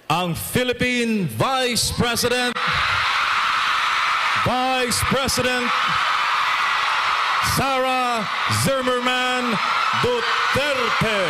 ang Philippine Vice President Sara Zimmerman Duterte.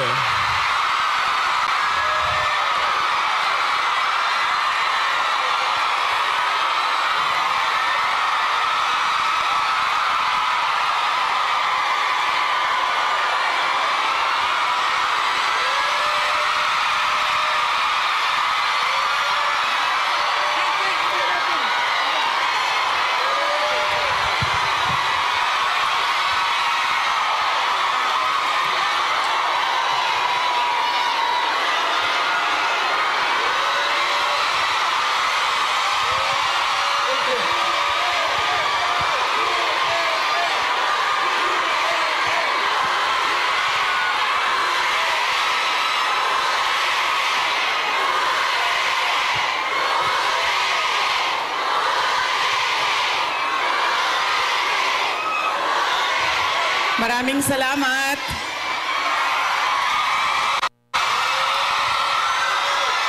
Maraming salamat.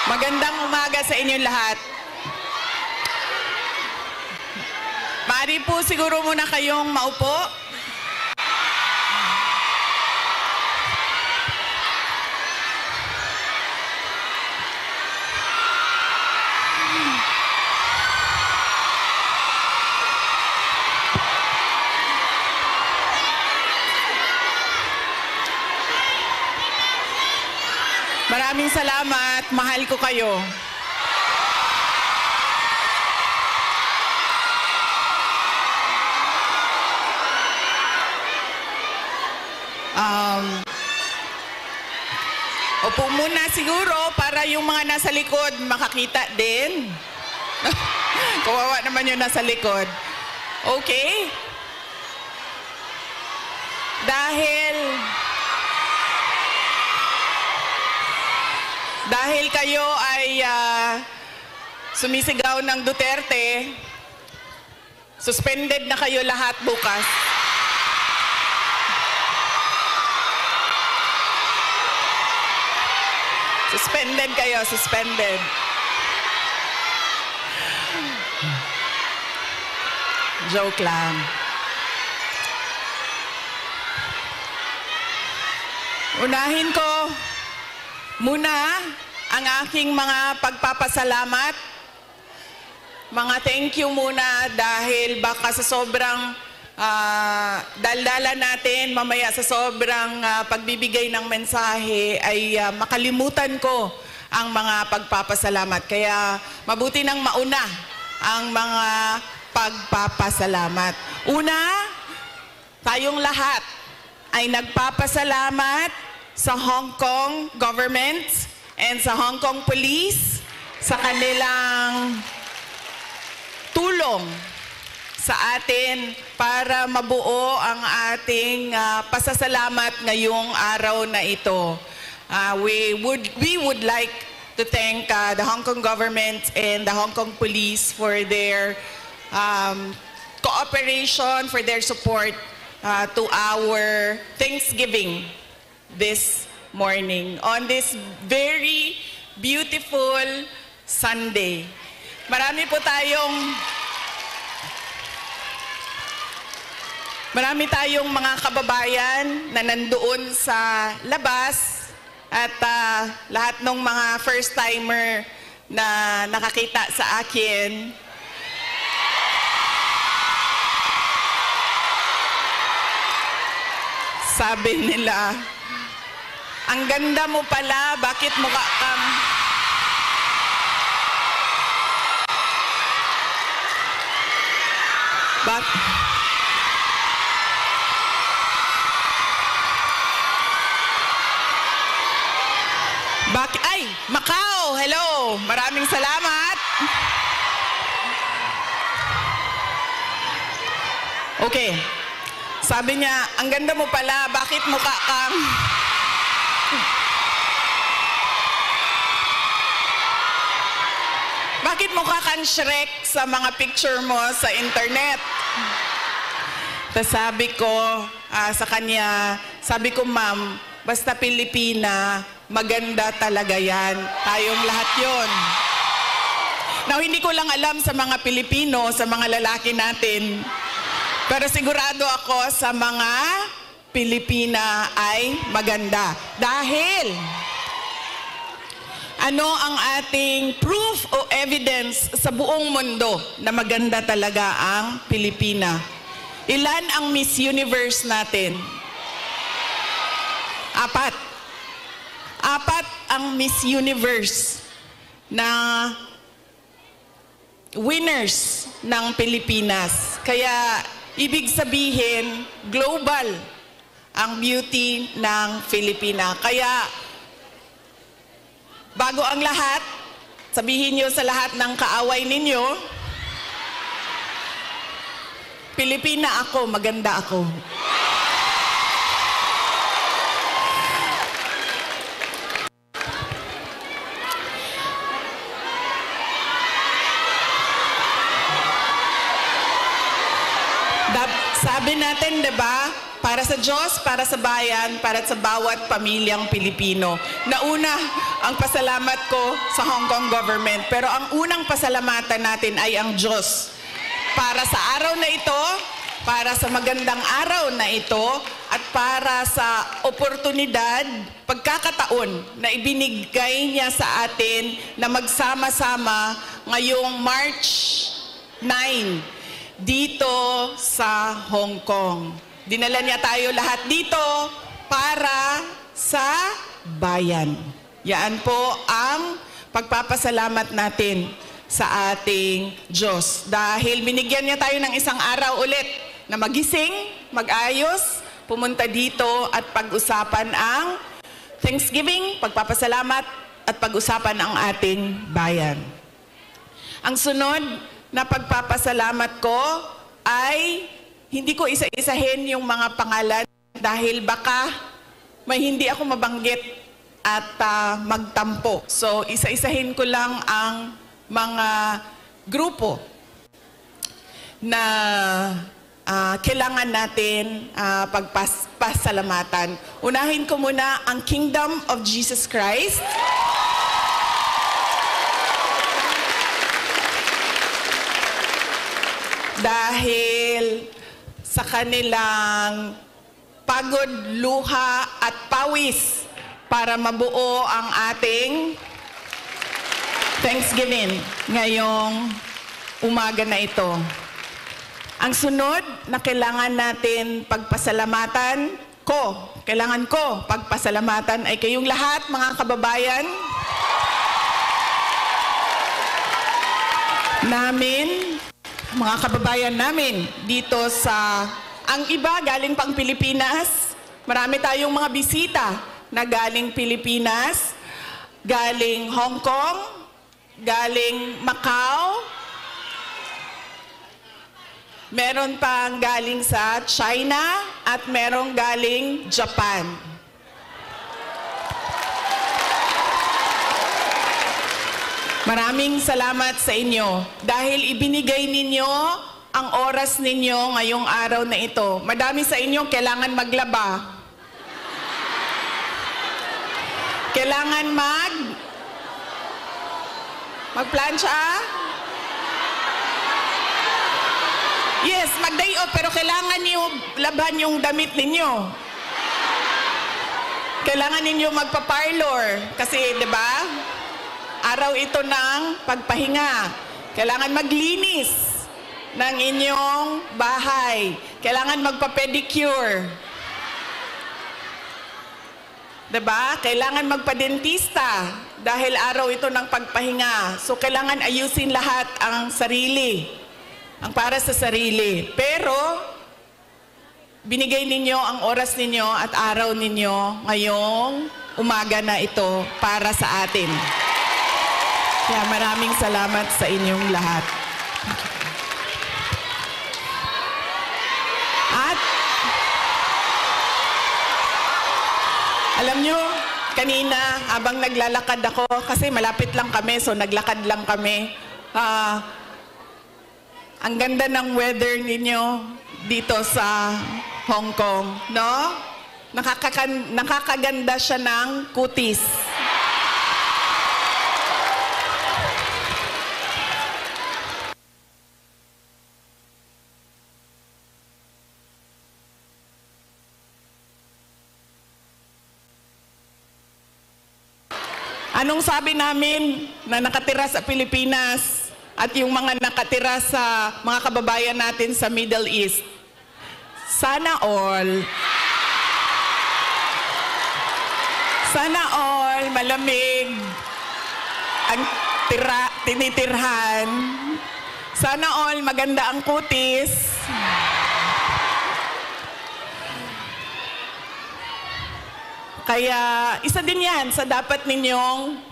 Magandang umaga sa inyong lahat. Maaari po siguro muna kayong maupo. Maraming salamat. Mahal ko kayo. Opo muna siguro para yung mga nasa likod makakita din. Kawawa naman yung nasa likod. Okay? Dahil kayo ay sumisigaw ng Duterte, suspended na kayo lahat bukas. Suspended kayo, suspended. Joke lang. Unahin ko muna ang aking mga pagpapasalamat. Mga thank you muna dahil baka sa sobrang daldala natin, mamaya sa sobrang pagbibigay ng mensahe ay makalimutan ko ang mga pagpapasalamat. Kaya mabuti nang mauna ang mga pagpapasalamat. Una, tayong lahat ay nagpapasalamat sa Hong Kong government and sa Hong Kong police sa kanilang tulong sa atin para mabuo ang ating pasasalamat ngayong araw na ito. We would like to thank the Hong Kong government and the Hong Kong police for their cooperation, for their support to our Thanksgiving this morning on this very beautiful Sunday. Marami tayong mga kababayan na nandoon sa labas at lahat ng mga first timer na nakakita sa akin. Sabi nila, ang ganda mo pala, bakit mukha kang... Ay, Macau, hello! Maraming salamat. Okay. Sabi niya, ang ganda mo pala, bakit mukha kang... Bakit mukha kang Shrek sa mga picture mo sa internet? Tapos sabi ko sa kanya, sabi ko, ma'am, basta Pilipina, maganda talaga yan. Tayong lahat yon. Now, hindi ko lang alam sa mga Pilipino, sa mga lalaki natin, pero sigurado ako sa mga Pilipina ay maganda. Dahil, ano ang ating proof o evidence sa buong mundo na maganda talaga ang Pilipina? Ilan ang Miss Universe natin? 4. 4 ang Miss Universe na winners ng Pilipinas. Kaya, ibig sabihin, global ang beauty ng Pilipina. Kaya, bago ang lahat, sabihin niyo sa lahat ng kaaway ninyo, Pilipina ako, maganda ako. Sabi natin, diba? Para sa Diyos, para sa bayan, para sa bawat pamilyang Pilipino. Nauna, ang pasalamat ko sa Hong Kong government. Pero ang unang pasalamatan natin ay ang Diyos. Para sa araw na ito, para sa magandang araw na ito, at para sa oportunidad, pagkakataon na ibinigay niya sa atin na magsama-sama ngayong March 9 dito sa Hong Kong. Dinala niya tayo lahat dito para sa bayan. Yan po ang pagpapasalamat natin sa ating Diyos. Dahil binigyan niya tayo ng isang araw ulit na magising, mag-ayos, pumunta dito at pag-usapan ang Thanksgiving, pagpapasalamat at pag-usapan ang ating bayan. Ang sunod na pagpapasalamat ko ay hindi ko isa-isahin yung mga pangalan dahil baka may hindi ako mabanggit at magtampo. So, isa-isahin ko lang ang mga grupo na kailangan natin pagpasalamatan. Unahin ko muna ang Kingdom of Jesus Christ. Dahil sa kanilang pagod, luha at pawis para mabuo ang ating Thanksgiving ngayong umaga na ito. Ang sunod na kailangan natin pagpasalamatan kailangan ko pagpasalamatan ay kayong lahat, mga kababayan namin, mga kababayan namin dito sa, ang iba galing pang Pilipinas. Marami tayong mga bisita na galing Pilipinas, galing Hong Kong, galing Macau, meron pang galing sa China at merong galing Japan. Maraming salamat sa inyo dahil ibinigay ninyo ang oras ninyo ngayong araw na ito. Madami sa inyo kailangan maglaba. Kailangan magplansya. Yes, mag-day off, pero kailangan niyo laban yung damit ninyo. Kailangan ninyo magpa-parlor kasi, 'di ba? Araw ito ng pagpahinga. Kailangan maglinis ng inyong bahay. Kailangan magpa-pedicure. Diba? Kailangan magpa-dentista dahil araw ito ng pagpahinga. So, kailangan ayusin lahat ang sarili. Ang para sa sarili. Pero, binigay ninyo ang oras ninyo at araw ninyo ngayong umaga na ito para sa atin. Kaya maraming salamat sa inyong lahat. At alam nyo, kanina habang naglalakad ako, kasi malapit lang kami, so naglakad lang kami. Ang ganda ng weather ninyo dito sa Hong Kong, no? nakakaganda siya ng kutis. Anong sabi namin na nakatira sa Pilipinas at yung mga nakatira sa mga kababayan natin sa Middle East? Sana all malamig ang tinitirhan. Sana all maganda ang kutis. Kaya isa din yan sa dapat ninyong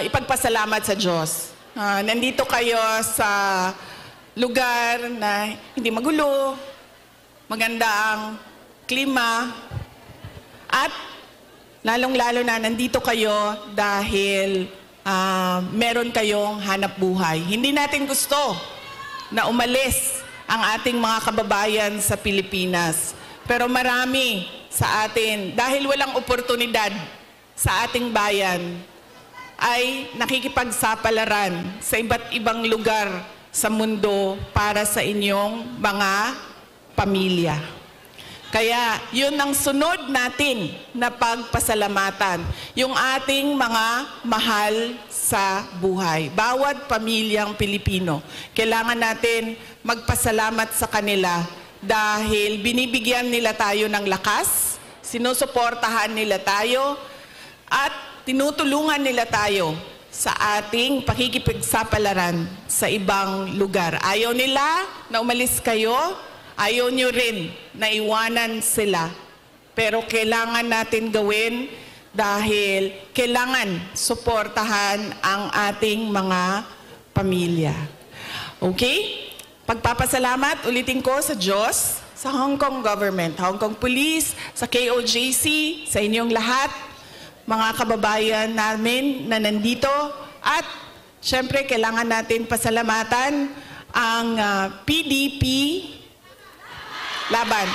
ipagpasalamat sa Diyos. Nandito kayo sa lugar na hindi magulo, maganda ang klima, at lalong-lalo na nandito kayo dahil meron kayong hanap buhay. Hindi natin gusto na umalis ang ating mga kababayan sa Pilipinas. Pero marami sa atin, dahil walang oportunidad sa ating bayan, ay nakikipagsapalaran sa iba't ibang lugar sa mundo para sa inyong mga pamilya. Kaya yun ang sunod natin na pagpasalamatan, yung ating mga mahal sa buhay. Bawat pamilyang Pilipino, kailangan natin magpasalamat sa kanila dahil binibigyan nila tayo ng lakas, sinusuportahan nila tayo, at tinutulungan nila tayo sa ating pakikipagsapalaran sa ibang lugar. Ayaw nila na umalis kayo, ayaw nyo rin na iwanan sila. Pero kailangan natin gawin dahil kailangan suportahan ang ating mga pamilya. Okay? Pagpapasalamat, ulitin ko sa Diyos, sa Hong Kong government, Hong Kong Police, sa KOJC, sa inyong lahat, mga kababayan namin na nandito, at syempre kailangan natin pasalamatan ang PDP laban.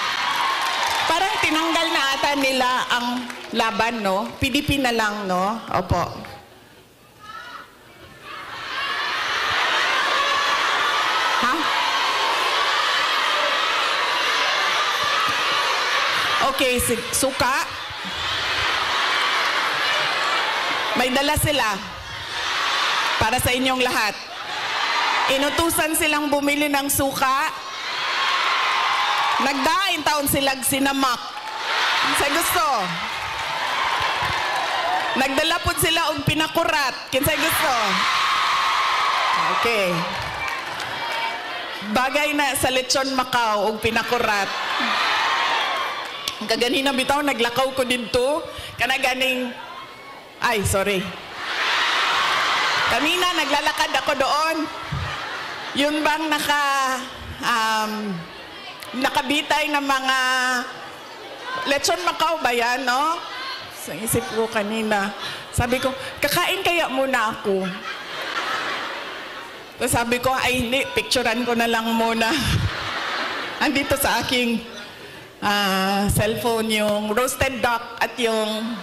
Parang tinanggal na ata nila ang laban, no? PDP na lang, no? Opo. Okay, suka. May dala sila para sa inyong lahat. Inutusan silang bumili ng suka. Nagdain taon silang sinamak. Sa gusto. Nagdala po sila og pinakurat. Kinsay gusto. Okay. Bagay na sa lechon Macau og pinakurat. Kaganina bitaw, naglakaw ko dito. Kanaganing, ay, sorry. Kanina, naglalakad ako doon. Yun bang nakabitay ng mga lechon Macau ba yan, no? Sa isip ko kanina. Sabi ko, kakain kaya muna ako. So sabi ko, ay hindi, picturean ko na lang muna. Andito sa aking cellphone yung roasted duck at yung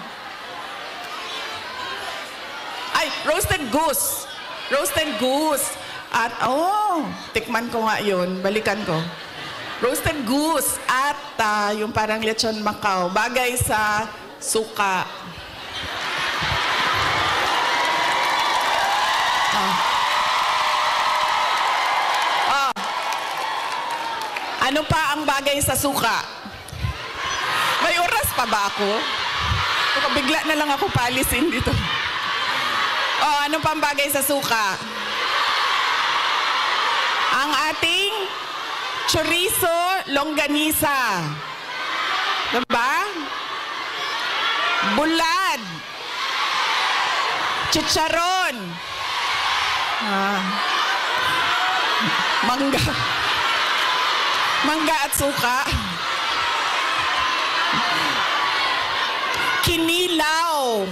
roasted goose. Roasted goose. At tikman ko nga yun. Balikan ko. Roasted goose at yung parang lechon Macau. Bagay sa suka. Ano pa ang bagay sa suka? May oras pa ba ako? Bigla na lang ako palisin dito. Ano pa ang bagay sa suka? Ang ating chorizo longganisa. Diba? Bulad. Chicharon. Mangga. Mangga at suka. Kinilaw.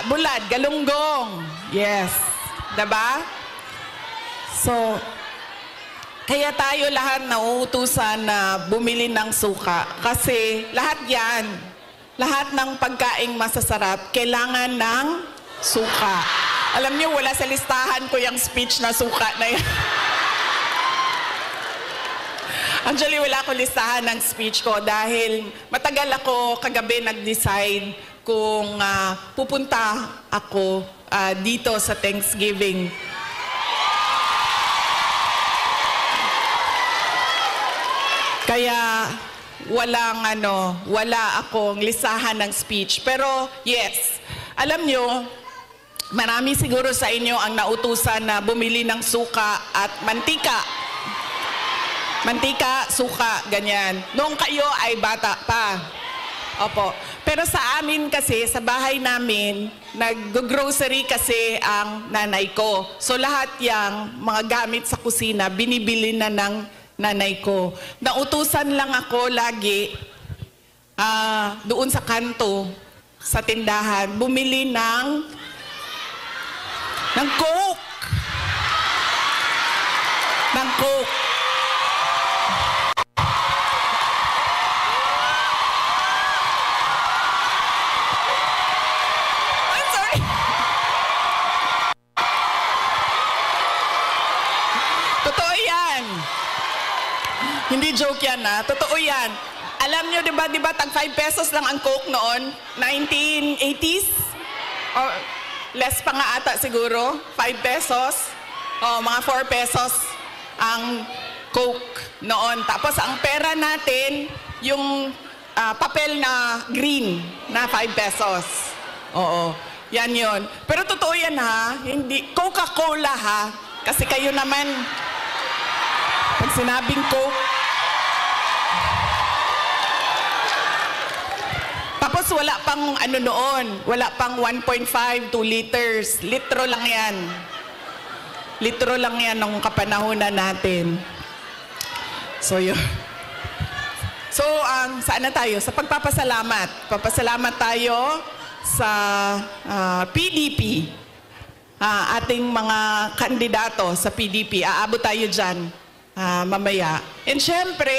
Bulad, galunggong. Yes. Diba? So, Kaya tayo lahat nauutusan na bumili ng suka. Kasi lahat yan, lahat ng pagkaing masasarap, kailangan ng suka. Alam niyo, wala sa listahan ko yung speech na suka na yan. Actually, wala ko listahan ng speech ko dahil matagal ako kagabi nag-decide kung pupunta ako dito sa Thanksgiving. Kaya wala akong listahan ng speech. Pero yes, alam nyo, marami siguro sa inyo ang nautusan na bumili ng suka at mantika. Mantika, suka, ganyan. Noong kayo ay bata pa. Opo. Pero sa amin kasi, sa bahay namin, nag-grocery kasi ang nanay ko. So lahat yang mga gamit sa kusina, binibili na ng nanay ko. Nautusan lang ako lagi doon sa kanto, sa tindahan, bumili ng Coke. Ng Coke. I'm sorry. Totoo yan. Hindi joke yan, ha? Totoo yan. Alam nyo, di ba, tag 5 pesos lang ang Coke noon? 1980s? Or less pa nga ata siguro? 5 pesos? O, mga 4 pesos ang Coke noon. Tapos ang pera natin, yung papel na green na 5 pesos. Oo, yan yun. Pero totoo yan, ha? Hindi, Coca-Cola, ha? Kasi kayo naman, pag sinabing Coke, tapos wala pang ano noon, wala pang 1.5, 2 liters. Litro lang yan. Litro lang yan nung kapanahonan natin. So yun. So, saan na tayo? Sa pagpapasalamat. Papasalamat tayo sa PDP. Ating mga kandidato sa PDP. Aabot tayo dyan mamaya. And syempre,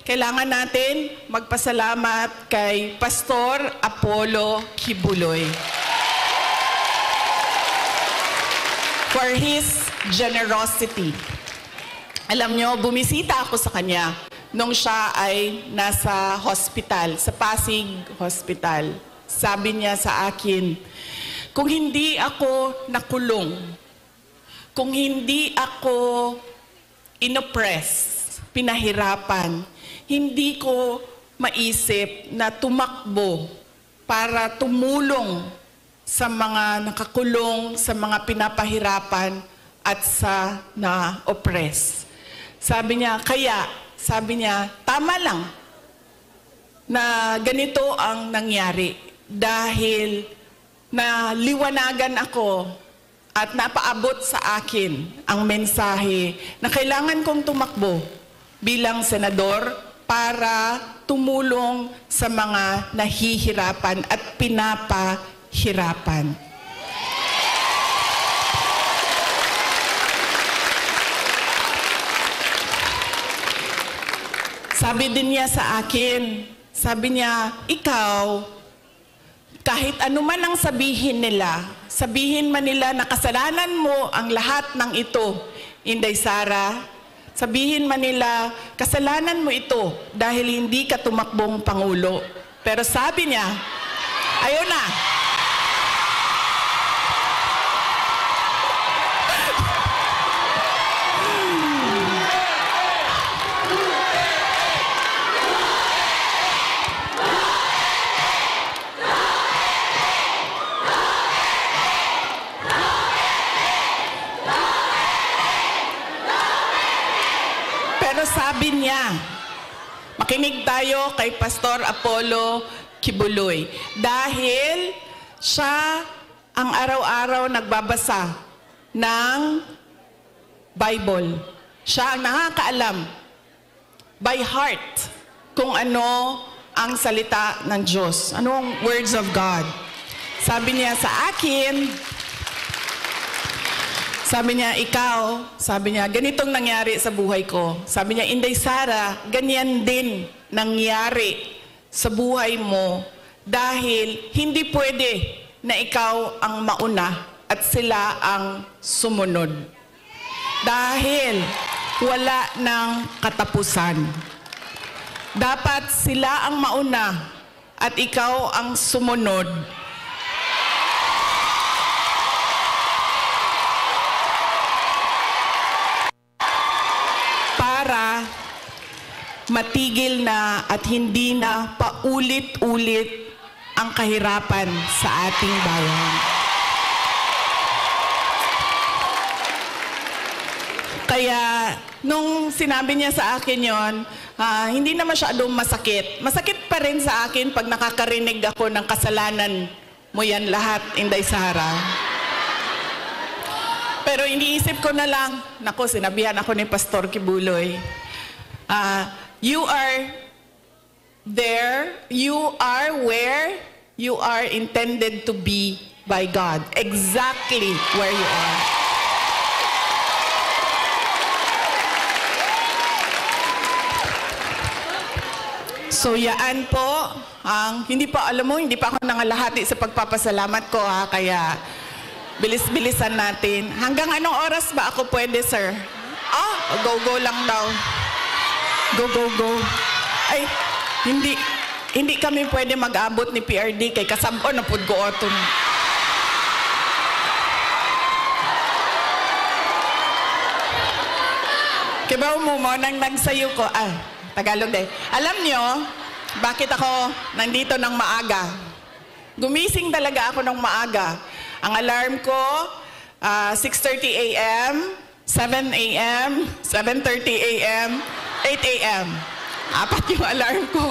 kailangan natin magpasalamat kay Pastor Apollo Kibuloy for his generosity. Alam nyo, bumisita ako sa kanya nung siya ay nasa hospital, sa Pasig Hospital. Sabi niya sa akin, kung hindi ako nakulong, kung hindi ako inoppress, pinahirapan, hindi ko maisip na tumakbo para tumulong sa mga nakakulong, sa mga pinapahirapan at sa na-oppress. Sabi niya, tama lang na ganito ang nangyari dahil naliwanagan ako at napaabot sa akin ang mensahe na kailangan kong tumakbo bilang senador para tumulong sa mga nahihirapan at pinapahirapan. Sabi din niya sa akin, sabi niya, ikaw, kahit ano man ang sabihin man nila na kasalanan mo ang lahat ng ito, Inday Sara, sabihin man nila, kasalanan mo ito dahil hindi ka tumakbong Pangulo. Pero sabi niya, ayaw na. Sabi niya, makinig tayo kay Pastor Apollo Kibuloy dahil siya ang araw-araw nagbabasa ng Bible. Siya ang nakakaalam by heart kung ano ang salita ng Diyos. Ano ang words of God? Sabi niya sa akin, Sabi niya, ganitong nangyari sa buhay ko. Sabi niya, Inday Sara, ganyan din nangyari sa buhay mo dahil hindi pwede na ikaw ang mauna at sila ang sumunod. Dahil wala ng katapusan. Dapat sila ang mauna at ikaw ang sumunod. Para matigil na at hindi na paulit-ulit ang kahirapan sa ating bayan. Kaya nung sinabi niya sa akin yon, hindi na masyadong masakit. Masakit pa rin sa akin pag nakakarinig ako ng kasalanan mo yan lahat, Inday Sara. Pero iniisip ko na lang, naku, sinabihan ako ni Pastor Kibuloy, you are there, you are where you are intended to be by God. Exactly where you are. So yaan po, hindi pa ako nangalahati sa pagpapasalamat ko kaya bilis-bilisan natin. Hanggang anong oras ba ako pwede, sir? Go lang daw. Go. Ay, hindi kami pwede mag-abot ni PRD kay kasabon na pud ko oton. Kibaw mo nang nagsayo ko. Tagalog din. Alam nyo, bakit ako nandito ng maaga? Gumising talaga ako ng maaga. Ang alarm ko, 6:30 a.m., 7 a.m., 7:30 a.m., 8 a.m. 4 yung alarm ko.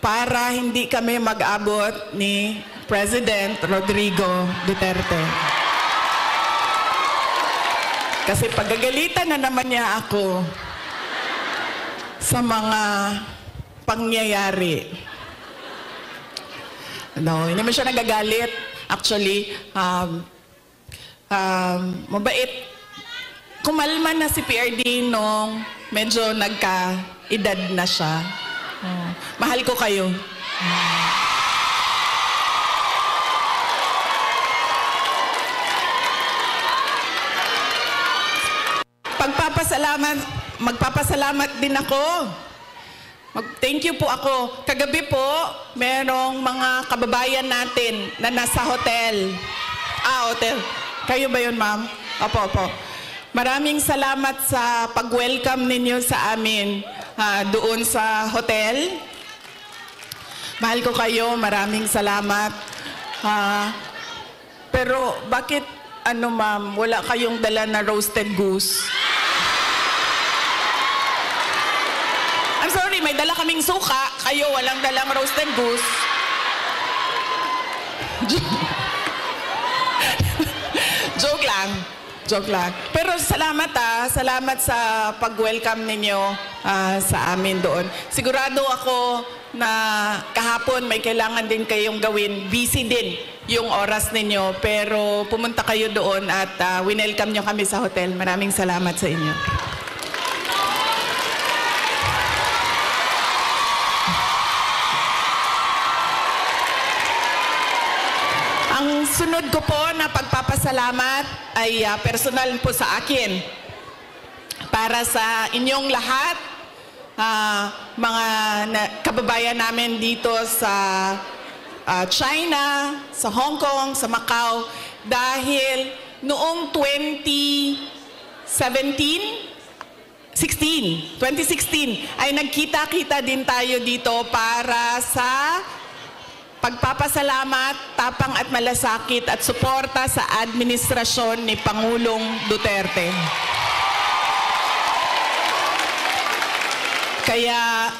Para hindi kami mag-abot ni President Rodrigo Duterte. Kasi pagagalitan na naman niya ako sa mga pangyayari. No, hindi naman siya nagagalit. Actually, mabait. Kumalma na si PRD nung medyo nagka-edad na siya. Mahal ko kayo. Magpapasalamat din ako. Thank you po ako. Kagabi po, merong mga kababayan natin na nasa hotel. Hotel. Kayo ba yun, ma'am? Opo. Maraming salamat sa pag-welcome ninyo sa amin doon sa hotel. Mahal ko kayo. Maraming salamat. Pero bakit, ma'am, wala kayong dala na roasted goose? I'm sorry, may dala kaming suka. Kayo, walang dalang roasted goose. Joke lang. Pero salamat Salamat sa pag-welcome ninyo sa amin doon. Sigurado ako na kahapon may kailangan din kayong gawin. Busy din yung oras ninyo. Pero pumunta kayo doon at winelcome nyo kami sa hotel. Maraming salamat sa inyo. Ang sunod ko po na pagpapasalamat ay personal po sa akin. Para sa inyong lahat, mga kababayan namin dito sa China, sa Hong Kong, sa Macau, dahil noong 2016 ay nagkita-kita din tayo dito para sa pagpapasalamat, tapang at malasakit at suporta sa administrasyon ni Pangulong Duterte. Kaya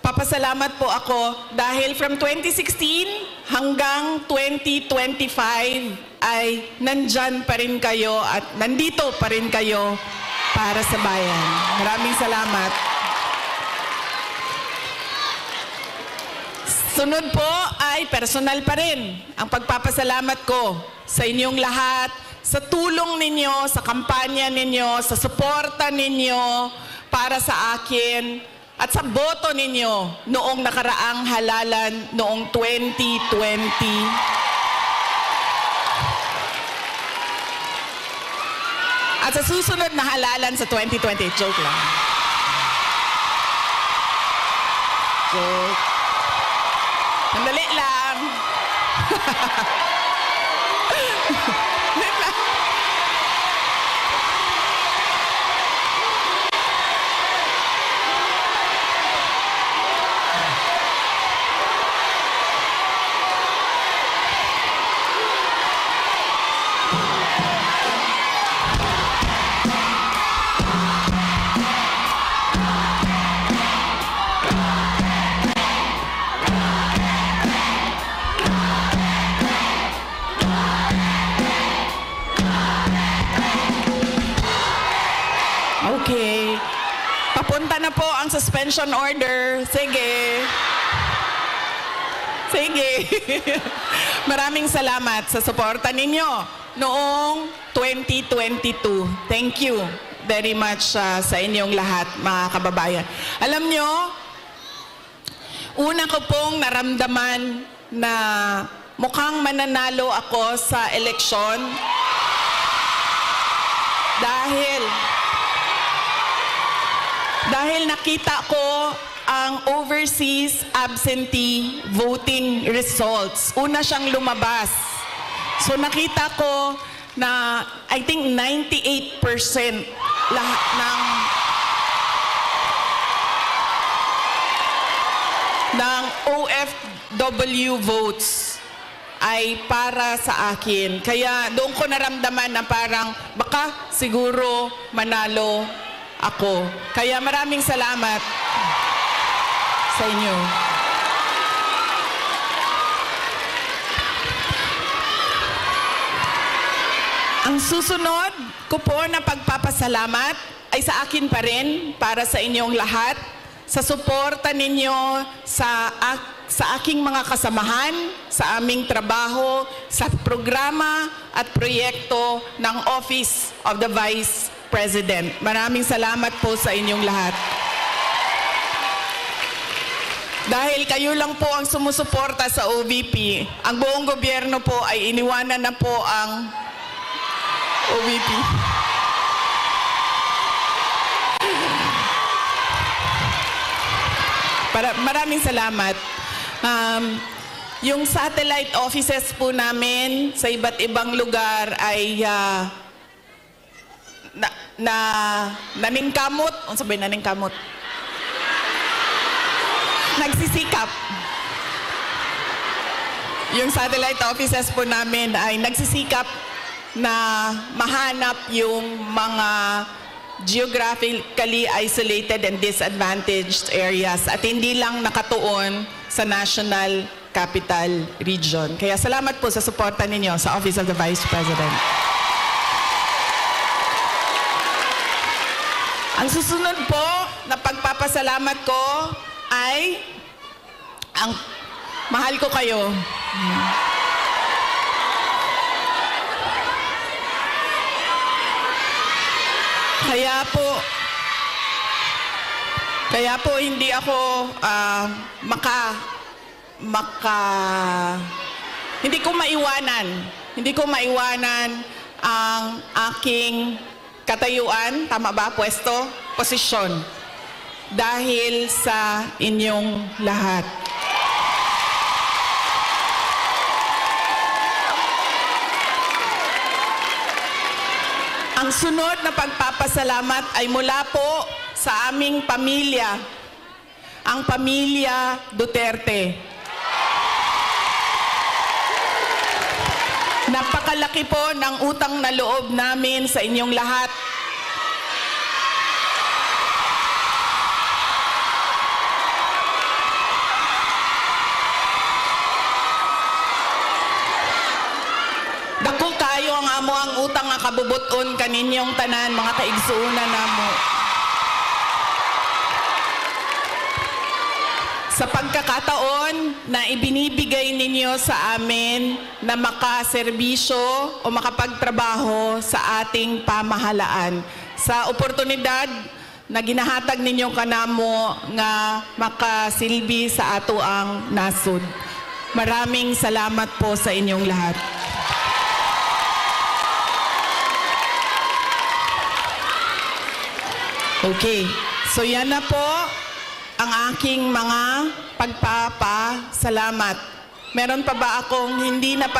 papasalamat po ako dahil from 2016 hanggang 2025 ay nandyan pa rin kayo at nandito pa rin kayo para sa bayan. Maraming salamat. Sunod po ay personal pa rin ang pagpapasalamat ko sa inyong lahat, sa tulong ninyo, sa kampanya ninyo, sa suporta ninyo para sa akin at sa boto ninyo noong nakaraang halalan noong 2020. At sa susunod na halalan sa 2020, joke lang. Joke. Sandali lang. Sandali lang. Okay. Papunta na po ang suspension order. Sige. Sige. Maraming salamat sa suporta ninyo noong 2022. Thank you very much sa inyong lahat, mga kababayan. Alam nyo, una ko pong naramdaman na mukhang mananalo ako sa eleksyon dahil nakita ko ang overseas absentee voting results. Una siyang lumabas. So nakita ko na I think 98% lahat ng OFW votes ay para sa akin. Kaya doon ko naramdaman na parang baka siguro manalo ako. Kaya maraming salamat sa inyo. Ang susunod ko po na pagpapasalamat ay sa akin pa rin, para sa inyong lahat, sa suporta ninyo sa aking mga kasamahan, sa aming trabaho, sa programa at proyekto ng Office of the Vice President. Maraming salamat po sa inyong lahat. Dahil kayo lang po ang sumusuporta sa OVP, ang buong gobyerno po ay iniwanan na po ang OVP. Maraming salamat. Yung satellite offices po namin sa iba't ibang lugar ay naningkamot. Ano sabihin naningkamot? Nagsisikap. Yung satellite offices po namin ay nagsisikap na mahanap yung mga geographically isolated and disadvantaged areas at hindi lang nakatuon sa National Capital Region. Kaya salamat po sa suporta ninyo sa Office of the Vice President. Ang susunod po na pagpapasalamat ko ay ang mahal ko kayo. Kaya po hindi ako hindi ko maiwanan ang aking katayuan, tama ba, pwesto, posisyon, dahil sa inyong lahat. Ang sunod na pagpapasalamat ay mula po sa aming pamilya, ang pamilya Duterte. Napakalaki po ng utang na loob namin sa inyong lahat. Dako kayo ang amo ang utang nga kabubuton kaninyong tanan, mga kaigsuunan namo. sa pagkakataon na ibinibigay ninyo sa amin na makaserbisyo o makapagtrabaho sa ating pamahalaan. Sa oportunidad na ginahatag ninyo kanamo nga makasilbi sa ato ang nasud. Maraming salamat po sa inyong lahat. Okay, so yan na po ang aking mga pagpapasalamat. Meron pa ba akong hindi na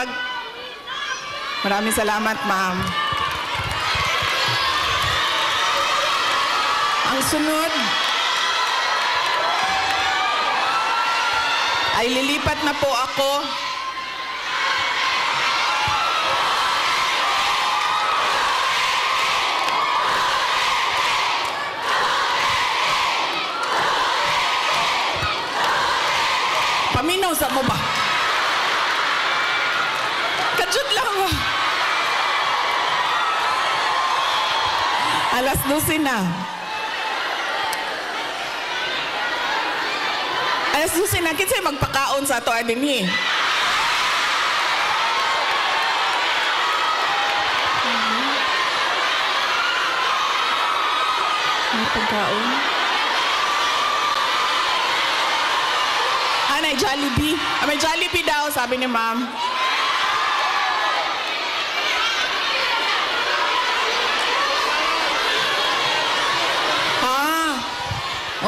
Maraming salamat, ma'am. Ang sunod ay lilipat na po ako paminaw sa mo ba? Kadyot lang ba? Alas 12 na. Alas 12 na. Kinsay magpakaon sa ato adin eh. May pagkaon? May Jollibee. May Jollibee daw, sabi ni ma'am.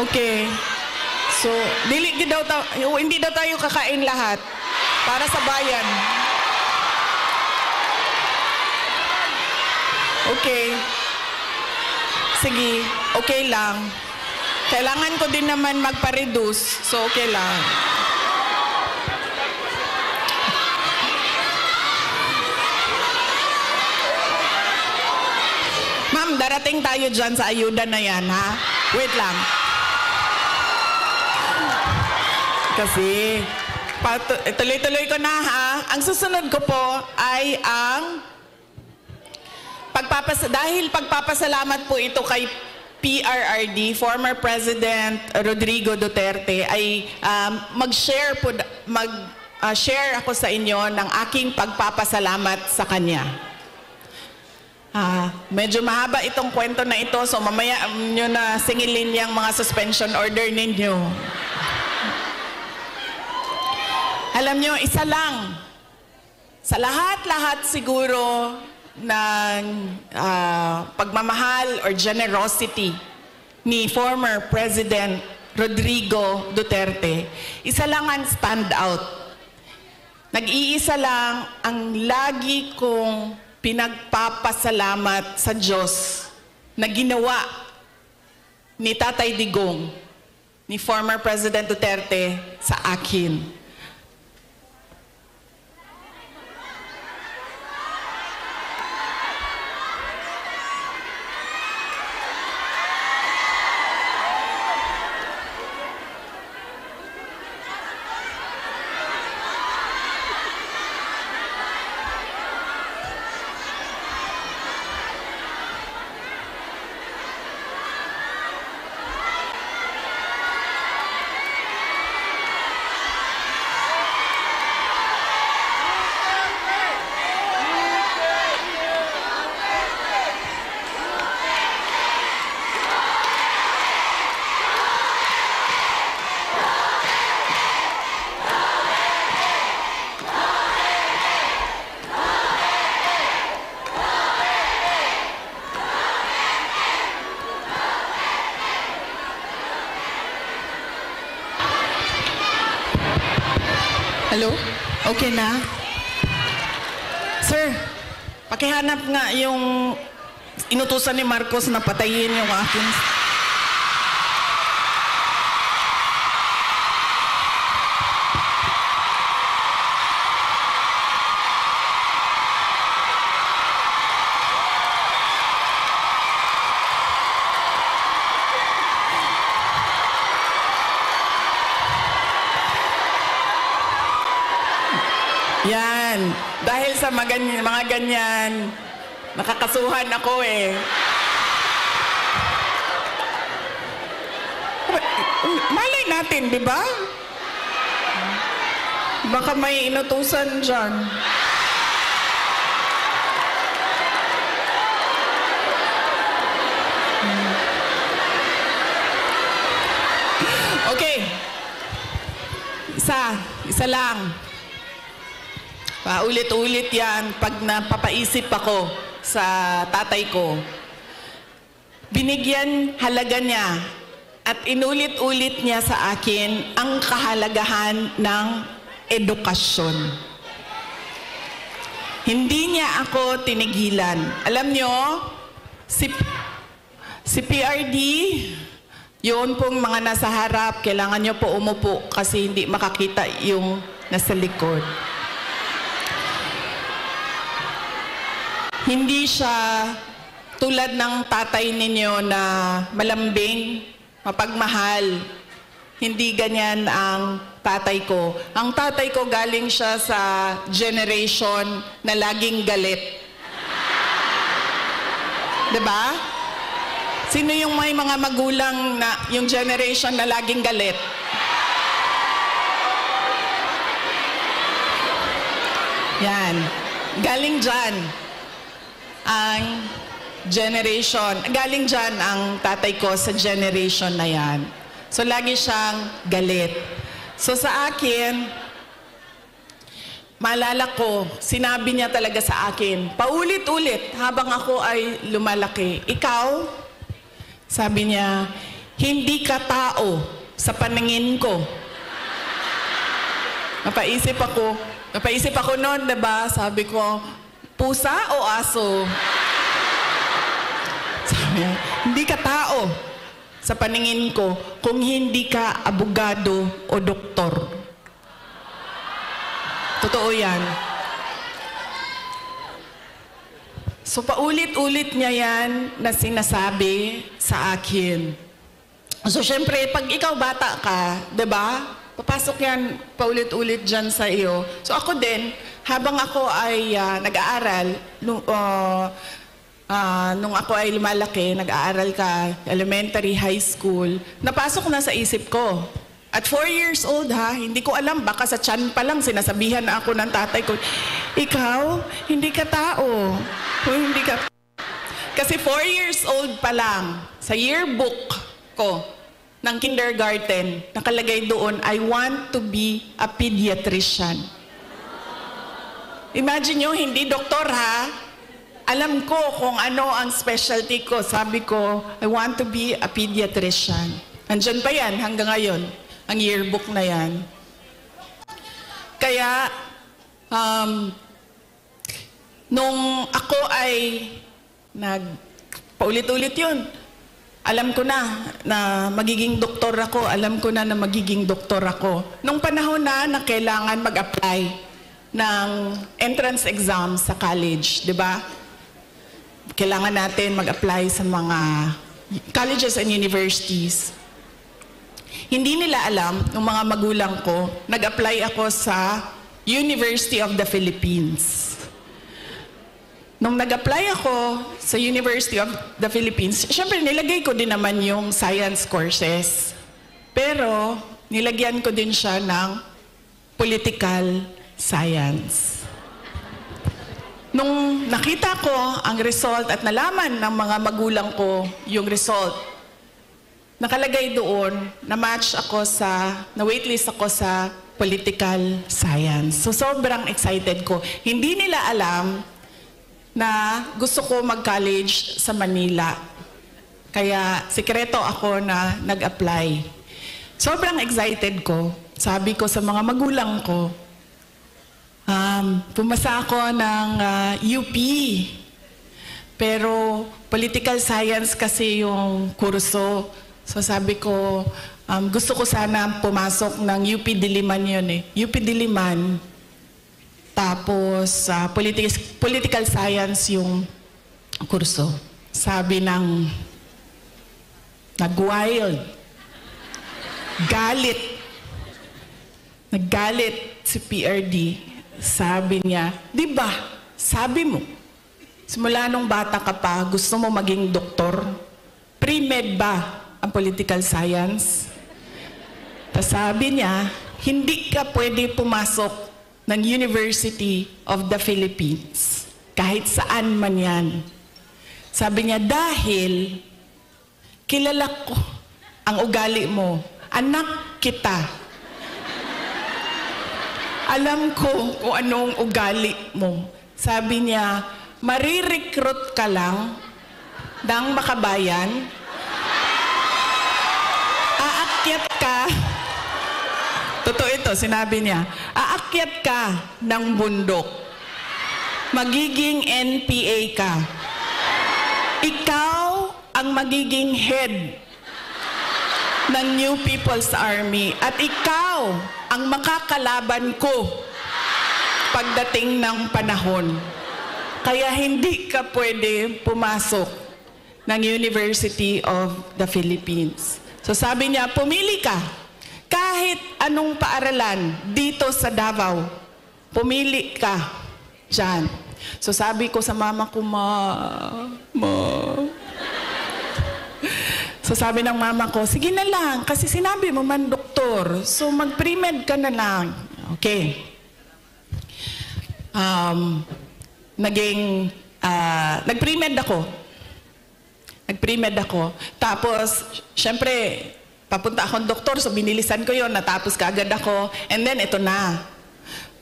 Okay. So, hindi daw tayo kakain lahat para sa bayan. Okay. Sige, okay lang. Kailangan ko din naman magpa-reduce, so okay lang. Ma'am, darating tayo dyan sa ayuda na yan, ha? Wait lang. Kasi, tuloy-tuloy ko na, ha? Ang susunod ko po ay ang dahil pagpapasalamat po ito kay PRRD, former President Rodrigo Duterte, ay mag-share ako sa inyo ng aking pagpapasalamat sa kanya. Medyo mahaba itong kwento na ito, so mamaya nyo na singilin yung mga suspension order ninyo. Alam nyo, isa lang. Sa lahat-lahat siguro ng pagmamahal or generosity ni former President Rodrigo Duterte, isa lang ang stand out. Nag-iisa lang ang lagi kong pinagpapasalamat sa Diyos na ginawa ni Tatay Digong, ni former President Duterte sa akin. Hello? Okay na? Sir, pakihanap nga yung inutusan ni Marcos na patayin yung akin. Yan. Dahil sa mga ganyan, nakakasuhan ako eh. Malay natin, di ba? Baka may inutusan dyan. Okay. Isa lang. Paulit-ulit yan pag napapaisip ako sa tatay ko. Binigyan halaga niya at inulit-ulit niya sa akin ang kahalagahan ng edukasyon. Hindi niya ako tinigilan. Alam niyo, si PRD, yun pong mga nasa harap, kailangan niyo po umupo kasi hindi makakita yung nasa likod. Hindi siya tulad ng tatay ninyo na malambing, mapagmahal. Hindi ganyan ang tatay ko. Ang tatay ko galing siya sa generation na laging galit. Diba? Sino yung may mga magulang na yung generation na laging galit? Yan. Galing dyan ang generation. Galing dyan ang tatay ko sa generation na yan. So, lagi siyang galit. So, sa akin, maalala ko, sinabi niya talaga sa akin, paulit-ulit habang ako ay lumalaki. Ikaw, sabi niya, hindi ka tao sa paningin ko. Napaisip ako noon, diba? Sabi ko, pusa o aso? Sabi niya, hindi ka tao sa paningin ko kung hindi ka abogado o doktor. Totoo yan. So, paulit-ulit niya yan na sinasabi sa akin. So, syempre, pag ikaw bata ka, diba? Papasok yan paulit-ulit dyan sa iyo. So, ako din, habang ako ay nag-aaral, nung ako ay lumalaki, nag-aaral ka, elementary, high school, napasok na sa isip ko. At 4 years old ha, hindi ko alam, baka sa tiyan pa lang sinasabihan na ako ng tatay ko, ikaw, hindi ka tao. Hindi ka. Kasi 4 years old pa lang, sa yearbook ko ng kindergarten, nakalagay doon, I want to be a pediatrician. Imagine nyo, hindi doktor ha, alam ko kung ano ang specialty ko. Sabi ko, I want to be a pediatrician. Andyan pa yan hanggang ngayon, ang yearbook na yan. Kaya, nung ako ay paulit-ulit yun, alam ko na magiging doktor ako. Alam ko na magiging doktor ako. Nung panahon na kailangan mag-apply ng entrance exam sa college, di ba? Kailangan natin mag-apply sa mga colleges and universities. Hindi nila alam, ng mga magulang ko, nag-apply ako sa University of the Philippines. Nung nag-apply ako sa University of the Philippines, syempre nilagay ko din naman yung science courses. Pero nilagyan ko din siya ng political science. Nung nakita ko ang result at nalaman ng mga magulang ko yung result, nakalagay doon, na-match ako na-waitlist ako sa political science. So sobrang excited ko. Hindi nila alam na gusto ko mag-college sa Manila. Kaya sikreto ako na nag-apply. Sobrang excited ko. Sabi ko sa mga magulang ko, pumasa ako ng UP. Pero political science kasi yung kurso. So sabi ko, gusto ko sana pumasok ng UP Diliman yun eh. UP Diliman. Tapos political science yung kurso. Sabi ng nag-wild. Naggalit si PRD. Sabi niya, di ba, sabi mo, simula nung bata ka pa, gusto mo maging doktor? Pre-med ba ang political science? Tapos sabi niya, hindi ka pwede pumasok ng University of the Philippines. Kahit saan man yan. Sabi niya, dahil kilala ko ang ugali mo. Anak kita. Alam ko kung anong ugali mo. Sabi niya, marirecruit ka lang ng makabayan. Aakyat ka. Totoo ito, sinabi niya. Aakyat ka ng bundok. Magiging NPA ka. Ikaw ang magiging head ng New People's Army. At ikaw ang makakalaban ko pagdating ng panahon. Kaya hindi ka pwede pumasok ng University of the Philippines. So sabi niya, pumili ka. Kahit anong paaralan dito sa Davao, pumili ka dyan. So sabi ko sa mama ko, Ma. So sabi ng mama ko, sige na lang, kasi sinabi mo man doktor, so mag-pre-med ka na lang. Okay. Nag-pre-med ako. Tapos, syempre, papunta akong doktor, so binilisan ko yon, natapos kaagad ako. And then, ito na.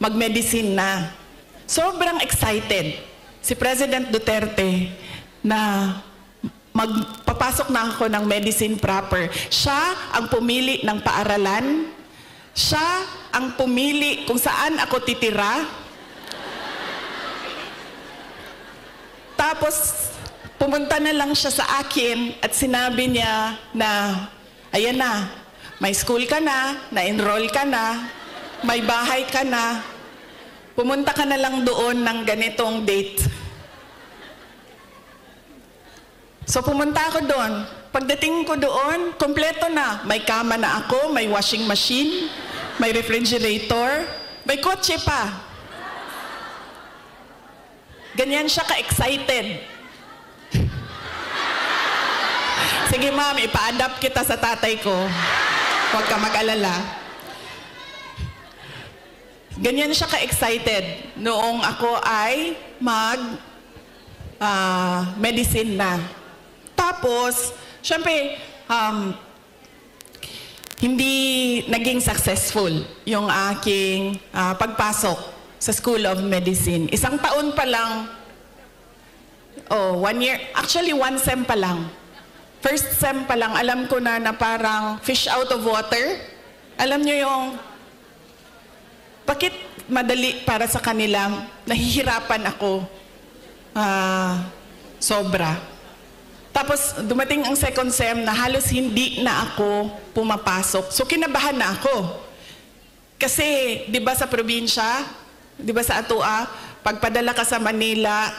Mag-medicine na. Sobrang excited si President Duterte na magpapasok na ako ng medicine proper. Siya ang pumili ng paaralan. Siya ang pumili kung saan ako titira. Tapos, pumunta na lang siya sa akin at sinabi niya na, ayan na, may school ka na, na-enroll ka na, may bahay ka na, pumunta ka na lang doon ng ganitong date. So pumunta ako doon. Pagdating ko doon, kompleto na. May kama na ako, may washing machine, may refrigerator, may kotse pa. Ganyan siya ka-excited. Sige ma'am, ipa-adapt kita sa tatay ko. Huwag ka mag-alala. Ganyan siya ka-excited noong ako ay medicine na. Tapos, syempre, hindi naging successful yung aking pagpasok sa School of Medicine. Isang taon pa lang, 1 year, actually 1 sem pa lang. First sem pa lang, alam ko na parang fish out of water. Alam niyo yung, bakit madali para sa kanila, nahihirapan ako, sobra. Tapos dumating ang second sem na halos hindi na ako pumapasok. So kinabahan na ako. Kasi, di ba sa probinsya, di ba sa Atua, pagpadala ka sa Manila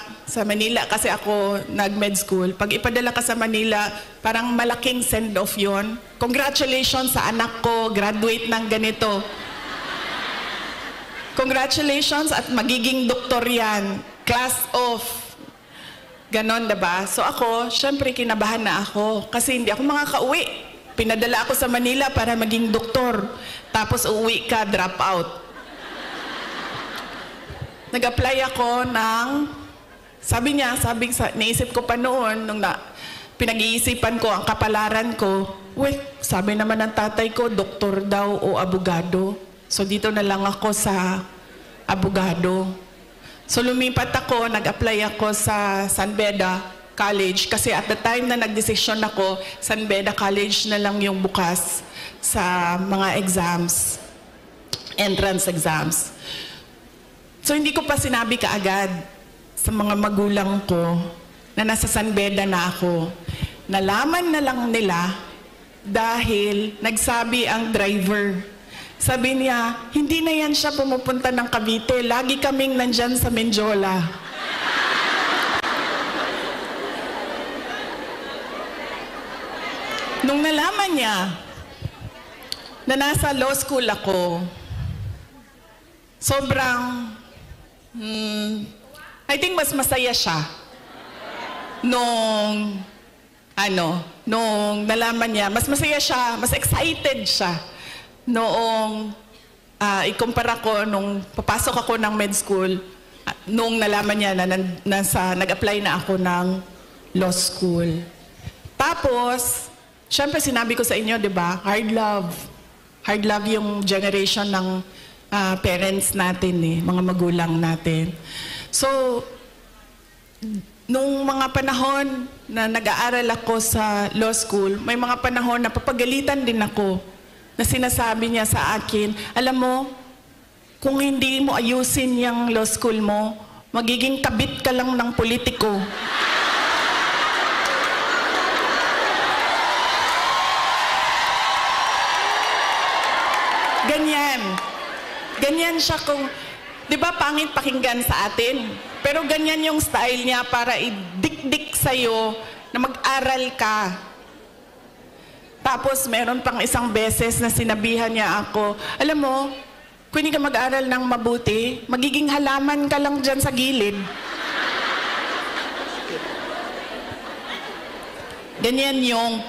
kasi ako nag-med school, pag ipadala ka sa Manila, parang malaking send-off yon. Congratulations sa anak ko, graduate ng ganito. Congratulations at magiging doktor yan. Class off. Ganon, diba? So ako, syempre kinabahan na ako kasi hindi ako makakauwi. Pinadala ako sa Manila para maging doktor. Tapos uuwi ka, drop out. Nag-apply ako ng, naisip ko pa noon, nung pinag-iisipan ko ang kapalaran ko, sabi naman ng tatay ko, doktor daw o abogado. So dito na lang ako sa abogado. So lumipat ako, nag-apply ako sa San Beda College kasi at the time na nagdesisyon ako, San Beda College na lang yung bukas sa mga exams, entrance exams. So hindi ko pa sinabi kaagad sa mga magulang ko na nasa San Beda na ako. Nalaman na lang nila dahil nagsabi ang driver. Sabi niya, hindi na yan siya pumupunta ng Cavite. Lagi kaming nandyan sa Menjola. Nung nalaman niya na nasa law school ako, sobrang, I think mas masaya siya nung nalaman niya. Mas masaya siya, mas excited siya noong ikumpara ko nung papasok ako ng med school, nung nalaman niya na nag-apply na ako ng law school. Tapos, syempre sinabi ko sa inyo, di ba, hard love. Hard love yung generation ng parents natin, mga magulang natin. So, nung mga panahon na nag-aaral ako sa law school, may mga panahon na papagalitan din ako na sinasabi niya sa akin, alam mo, kung hindi mo ayusin yung law school mo, magiging kabit ka lang ng politiko. Ganyan. Ganyan siya kung, di ba pangit pakinggan sa atin? Pero ganyan yung style niya para idikdik sa'yo na mag-aral ka. Tapos meron pang isang beses na sinabihan niya ako, alam mo, kung hindi ka mag-aral ng mabuti, magiging halaman ka lang dyan sa gilid. Ganyan yung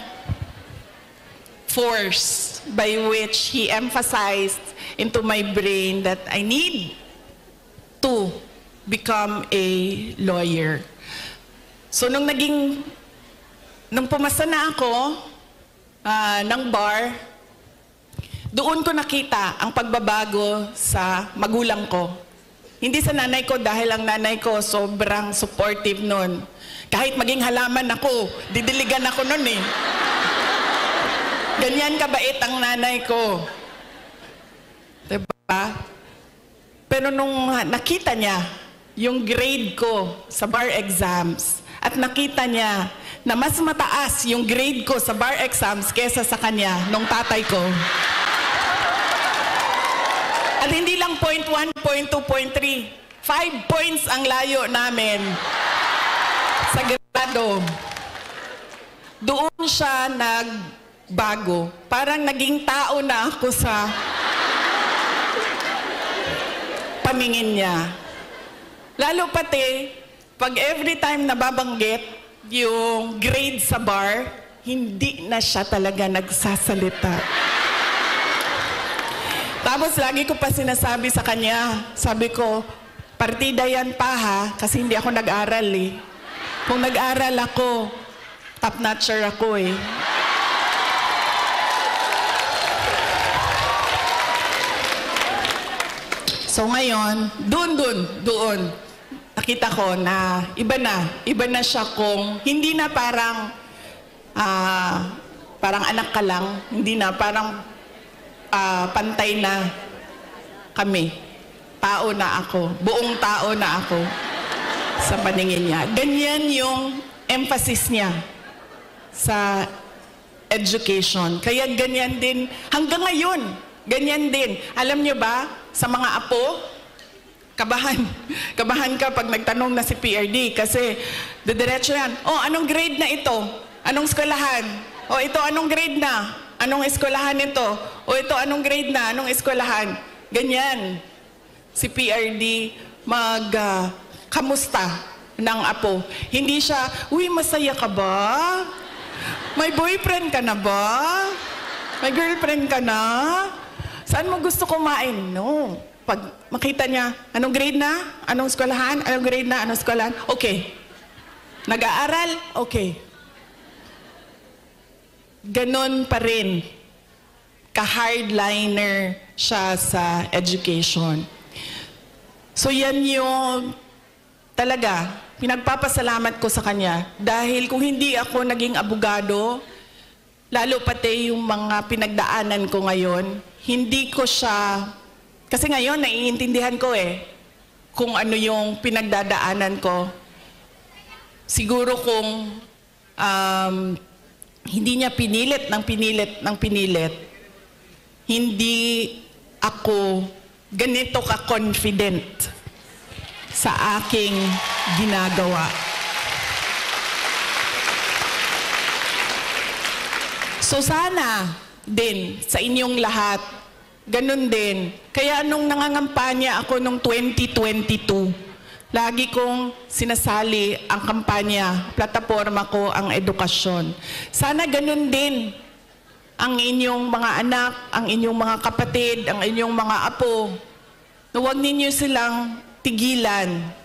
force by which he emphasized into my brain that I need to become a lawyer. So nung pumasa na ako ng bar, doon ko nakita ang pagbabago sa magulang ko. Hindi sa nanay ko dahil ang nanay ko sobrang supportive nun. Kahit maging halaman ako, didiligan ako nun eh. Ganyan kabait ang nanay ko. Diba? Pero nung nakita niya yung grade ko sa bar exams at nakita niya na mas mataas yung grade ko sa bar exams kesa sa kanya nung tatay ko. At hindi lang 0.1, 0.2, 0.3. 5 points ang layo namin sa grado. Doon siya nagbago. Parang naging tao na ako sa paningin niya. Lalo pati, pag every time nababanggit yung grade sa bar, hindi na siya talaga nagsasalita. Tapos lagi ko pa sinasabi sa kanya, sabi ko, partida yan pa ha, kasi hindi ako nag-aral eh. Kung nag-aral ako, top-notcher ako eh. So ngayon, doon, nakita ko na iba na siya kung hindi na parang anak ka lang, hindi na parang pantay na kami. Tao na ako, buong tao na ako sa paningin niya. Ganyan yung emphasis niya sa education. Kaya ganyan din, hanggang ngayon, ganyan din. Alam niyo ba, sa mga apo, kabahan ka pag nagtanong na si PRD kasi didiretso yan, oh, anong grade na ito? Anong eskwelahan? Oh, ito, anong grade na? Anong eskwelahan ito? O ito, anong grade na? Anong eskwelahan? Ganyan. Si PRD kamusta ng apo. Hindi siya, uy, masaya ka ba? May boyfriend ka na ba? May girlfriend ka na? Saan mo gusto kumain? No. Pag makita niya, anong grade na? Anong eskwelahan? Anong grade na? Anong eskwelahan? Okay. Nag-aaral? Okay. Ganon pa rin, ka-hardliner siya sa education. So yan yung talaga, pinagpapasalamat ko sa kanya. Dahil kung hindi ako naging abogado, lalo pati yung mga pinagdaanan ko ngayon, hindi ko siya, kasi ngayon naiintindihan ko kung ano yung pinagdadaanan ko. Siguro kung hindi niya pinilit, hindi ako ganito ka-confident sa aking ginagawa. So sana din sa inyong lahat, ganun din. Kaya nung nangangampanya ako nung 2022, lagi kong sinasali ang kampanya, plataforma ko ang edukasyon. Sana ganun din ang inyong mga anak, ang inyong mga kapatid, ang inyong mga apo, na huwag ninyo silang tigilan.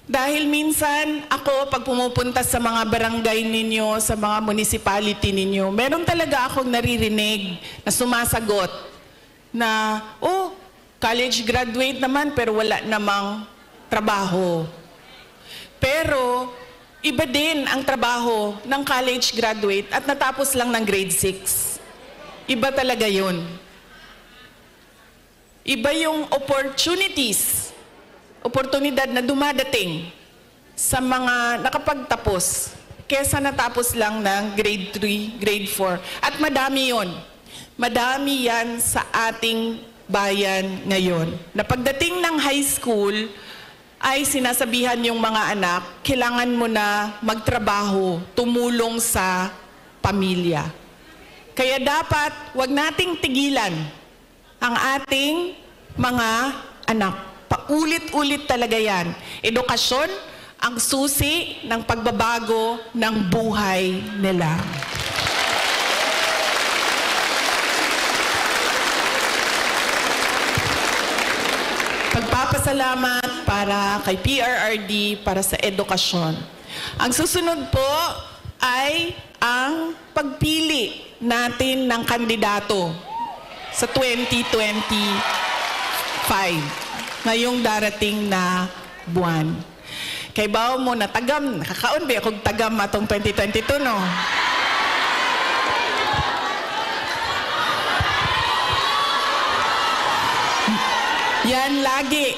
Dahil minsan ako, pag pumupunta sa mga barangay ninyo, sa mga municipality ninyo, meron talaga akong naririnig na sumasagot na, oh, college graduate naman pero wala namang trabaho. Pero iba din ang trabaho ng college graduate at natapos lang ng grade 6. Iba talaga yun. Iba yung oportunidad na dumadating sa mga nakapagtapos kesa natapos lang ng grade 3, grade 4. At madami yon. Madami yan sa ating bayan ngayon. Na pagdating ng high school, ay sinasabihan yung mga anak, kailangan mo na magtrabaho, tumulong sa pamilya. Kaya dapat, wag nating tigilan ang ating mga anak. Paulit-ulit talaga yan. Edukasyon ang susi ng pagbabago ng buhay nila. Pagpapasalamat para kay PRRD para sa edukasyon. Ang susunod po ay ang pagpili natin ng kandidato sa 2025. Ngayong darating na buwan. Kay bao mo na tagam, nakakaon ba akong tagam atong 2022, no? Yan lagi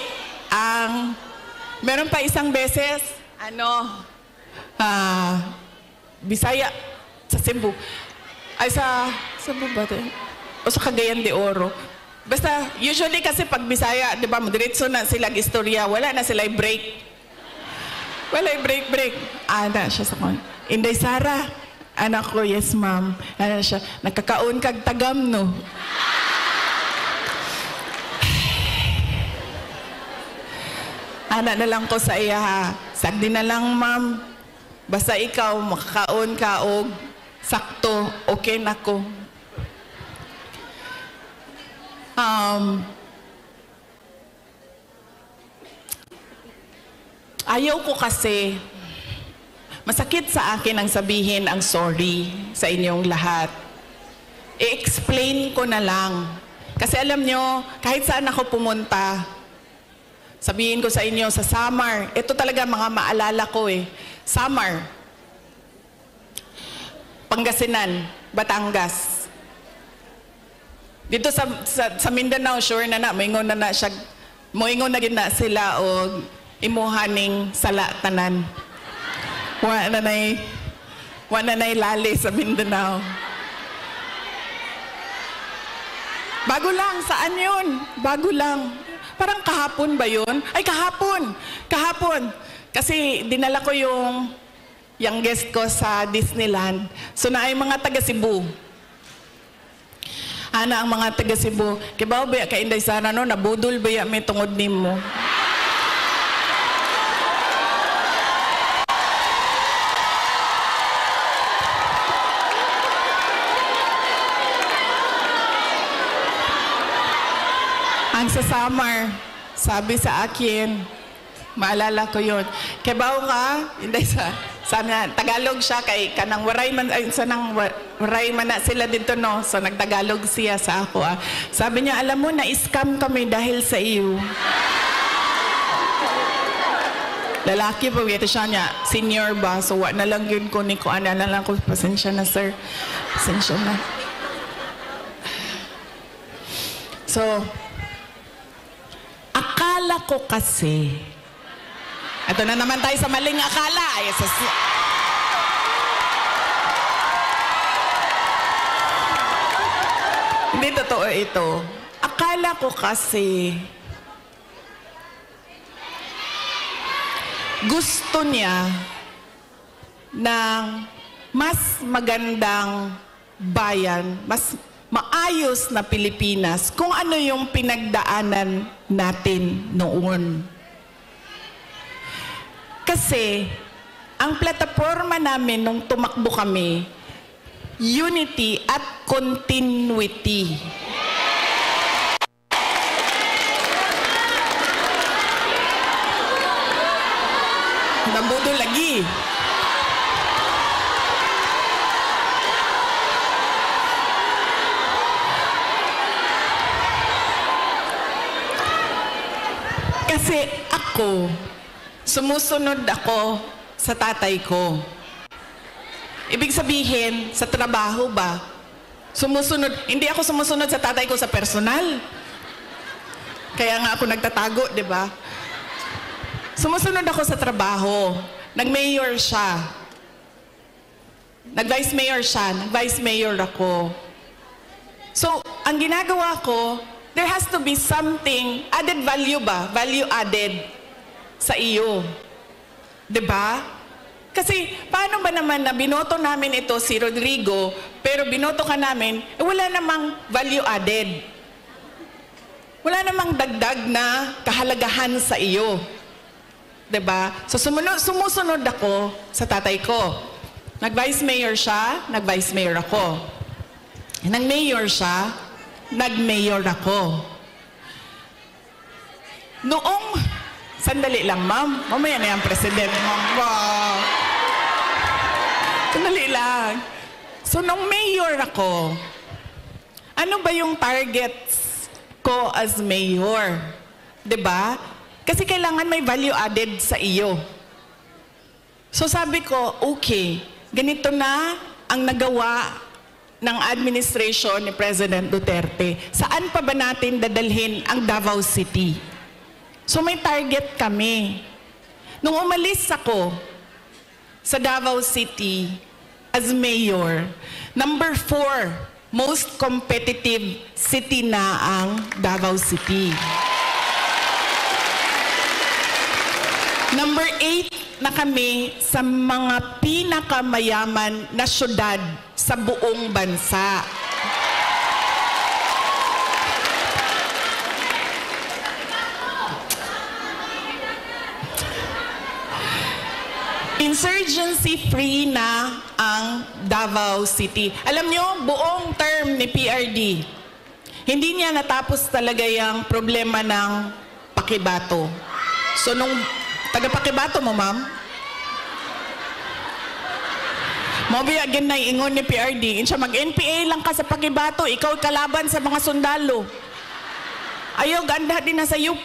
ang, meron pa isang beses, Bisaya, sa Cebu. Ay sa Cebu ba ito? O sa Cagayan de Oro. Basta, usually kasi pag Bisaya, di ba, diretso na silang istorya, wala na sila break. Wala break. Ana siya sa kon. Inday Sara, anak ko, yes ma'am. Ana siya, nakakaon kag tagam, no? Ana na lang ko sa iya, ha. Sagdi na lang, ma'am. Basta ikaw, makakaon ka o sakto, okay na ko. Ayaw ko kasi, masakit sa akin ang sabihin ang sorry sa inyong lahat. I-explain ko na lang. Kasi alam nyo, kahit saan ako pumunta, sabihin ko sa inyo, sa Samar, ito talaga mga maalala ko eh. Samar, Pangasinan, Batangas. Dito sa Mindanao, sure na moingon na siya, moingon na gid na sila o imuhaning salatanan. Wa na nay lali sa Mindanao. Bago lang, saan yun? Bago lang. Parang kahapon ba yun? Ay, kahapon! Kasi dinala ko yung guest ko sa Disneyland. So na ay mga taga Cebu. Ana ang mga taga Cebu. Kibaw ba ka Inday Sara no? Nabudol ba may tungod nimo? Ang sa Samar, sabi sa akin, maalala ko yun. Kibaw ka, Inday Sara. Sabi na, Tagalog siya kay kanang waray man, ay, sanang waray man na sila dito, no? So nagtagalog siya sa ako. Sabi niya, alam mo, na-scam kami dahil sa iyo. Lalaki pa, ito siya niya, senior ba? So wa na lang yun ko ni ko, ana na lang ko, pasensya na sir. Pasensya na. So, akala ko kasi, ito na naman tayo sa maling akala. Hindi totoo ito. Akala ko kasi gusto niya ng mas magandang bayan, mas maayos na Pilipinas kung ano yung pinagdaanan natin noon. Kasi, ang plataforma namin nung tumakbo kami, unity at continuity. Nambudo lagi. Kasi ako, sumusunod ako sa tatay ko. Ibig sabihin, sa trabaho ba? Sumusunod, hindi ako sumusunod sa tatay ko sa personal. Kaya nga ako nagtatago, di ba? Sumusunod ako sa trabaho. Nag-mayor siya. Nag-vice mayor siya. Nag-vice mayor ako. So, ang ginagawa ko, there has to be something, added value ba? Value added sa iyo. Diba? Kasi, paano ba naman na binoto namin ito si Rodrigo, pero binoto ka namin, wala namang value added. Wala namang dagdag na kahalagahan sa iyo. Diba? So, sumusunod ako sa tatay ko. Nag-vice mayor siya, nag-vice mayor ako. Nag-mayor siya, nag-mayor ako. Noong, sandali lang ma'am, mamaya na yung president ma'am. Wow. Sandali lang. So, nung mayor ako, ano ba yung targets ko as mayor? Diba? Kasi kailangan may value added sa iyo. So sabi ko, okay, ganito na ang nagawa ng administration ni President Duterte. Saan pa ba natin dadalhin ang Davao City? So may target kami. Nung umalis ako sa Davao City as mayor, number 4, most competitive city na ang Davao City. Number 8 na kami sa mga pinakamayaman na syudad sa buong bansa. Insurgency-free na ang Davao City. Alam nyo, buong term ni PRD, hindi niya natapos talaga yung problema ng Pakibato. So nung taga-Pakibato mo, ma'am? Mobi again na ingon ni PRD, siya mag-NPA lang ka sa Pakibato, ikaw kalaban sa mga sundalo. Ayaw, ganda din na sa UP.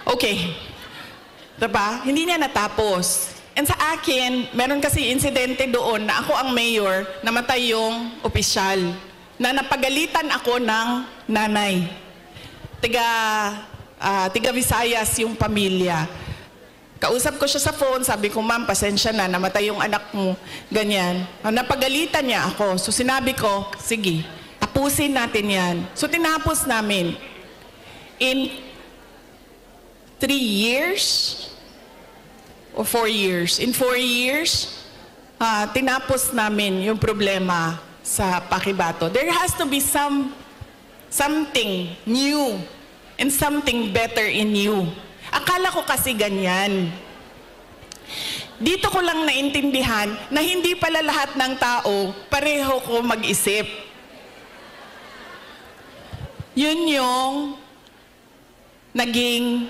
Okay. Diba? Hindi niya natapos. And sa akin, meron kasi insidente doon na ako ang mayor, namatay yung opisyal, na napagalitan ako ng nanay. Tiga Visayas yung pamilya. Kausap ko siya sa phone, sabi ko, ma'am, pasensya na, namatay yung anak mo, ganyan. Napagalitan niya ako. So sinabi ko, sige, tapusin natin yan. So tinapos namin. In 3 years o 4 years. In 4 years, tinapos namin yung problema sa Pakibato. There has to be something new and something better in you. Akala ko kasi ganyan. Dito ko lang naintindihan na hindi pala lahat ng tao pareho ko mag-isip. Yun yung naging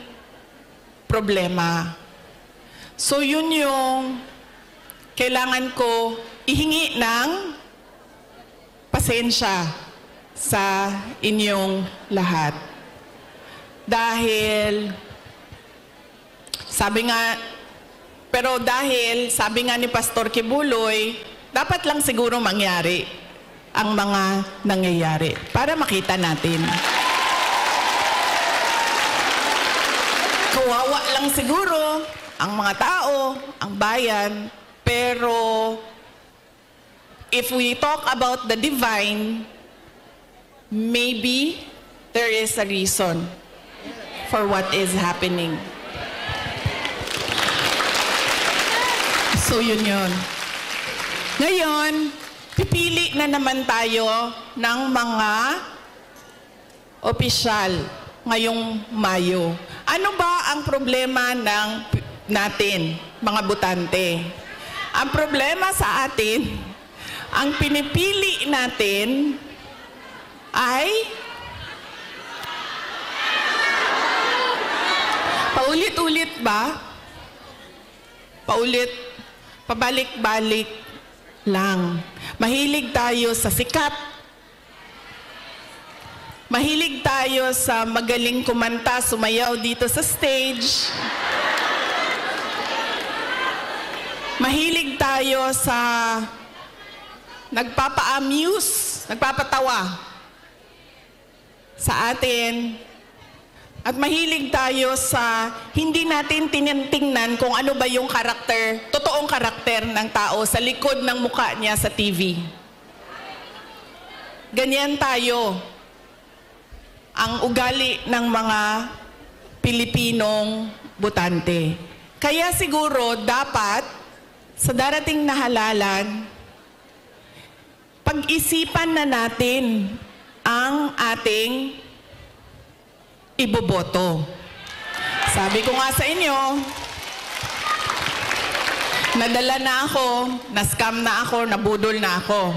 problema. So yun yung kailangan ko ihingi ng pasensya sa inyong lahat. Dahil sabi nga ni Pastor Kibuloy, dapat lang siguro mangyari ang mga nangyayari para makita natin. Kawawa lang siguro ang mga tao, ang bayan, pero if we talk about the divine, maybe there is a reason for what is happening. So yun yun. Ngayon, pipili na naman tayo ng mga opisyal ngayong Mayo. Ano ba ang problema natin, mga botante? Ang problema sa atin, Ang pinipili natin ay paulit-ulit ba? Pabalik-balik lang. Mahilig tayo sa sikat. Mahilig tayo sa magaling kumanta, sumayaw dito sa stage. Mahilig tayo sa nagpapa-amuse, nagpapatawa sa atin. At mahilig tayo sa hindi natin tinitingnan kung ano ba yung karakter, totoong karakter ng tao sa likod ng mukha niya sa TV. Ganyan tayo. Ang ugali ng mga Pilipinong botante. Kaya siguro dapat sa darating na halalan, pag-isipan na natin ang ating iboboto. Sabi ko nga sa inyo, nadala na ako, na-scam na ako, nabudol na ako.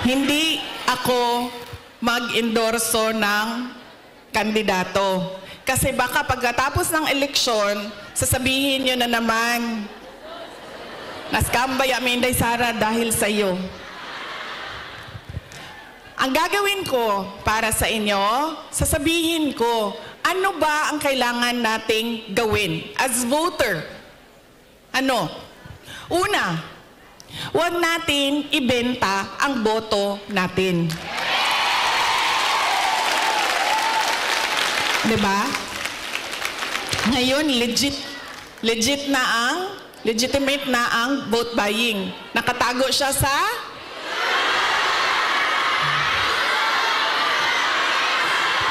Hindi ako mag-endorso ng kandidato. Kasi baka pagkatapos ng eleksyon, sasabihin nyo na naman, na-scam ba yung Inday Sara dahil sa iyo? Ang gagawin ko para sa inyo, sasabihin ko, ano ba ang kailangan nating gawin as voter? Ano? Una, huwag natin ibenta ang boto natin. Diba? Ngayon, legitimate na ang vote buying. Nakatago siya sa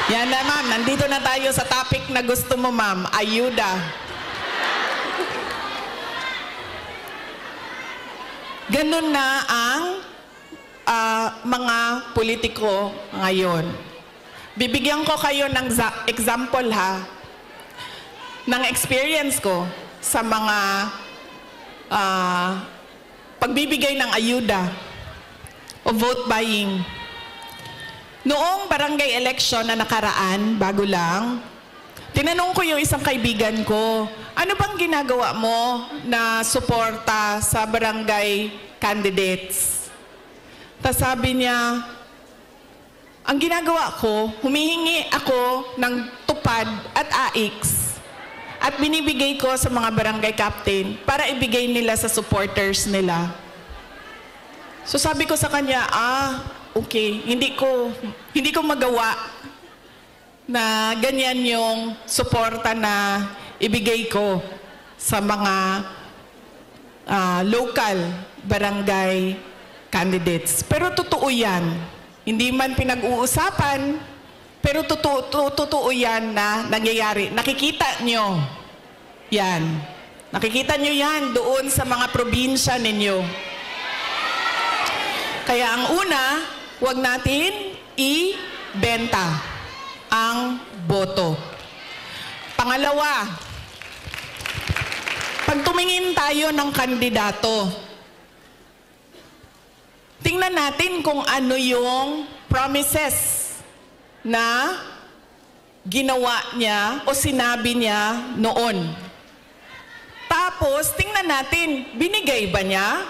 yan na, ma'am. Nandito na tayo sa topic na gusto mo, ma'am. Ayuda. Ganun na ang mga politiko ngayon. Bibigyan ko kayo ng example, ha, ng experience ko sa mga pagbibigay ng ayuda o vote buying. Noong barangay election na nakaraan, bago lang, tinanong ko yung isang kaibigan ko, ano bang ginagawa mo na suporta sa barangay candidates? Tapos sabi niya, ang ginagawa ko, humihingi ako ng tupad at AIX at binibigay ko sa mga barangay captain para ibigay nila sa supporters nila. So sabi ko sa kanya, okay, hindi ko magawa na ganyan yung suporta na ibigay ko sa mga local barangay candidates. Pero totoo yan. Hindi man pinag-uusapan, pero totoo yan na nangyayari. Nakikita nyo yan. Nakikita nyo yan doon sa mga probinsya ninyo. Kaya ang una, huwag natin ibenta ang boto. Pangalawa, pag tumingin tayo ng kandidato, tingnan natin kung ano yung promises na ginawa niya o sinabi niya noon. Tapos, tingnan natin, binigay ba niya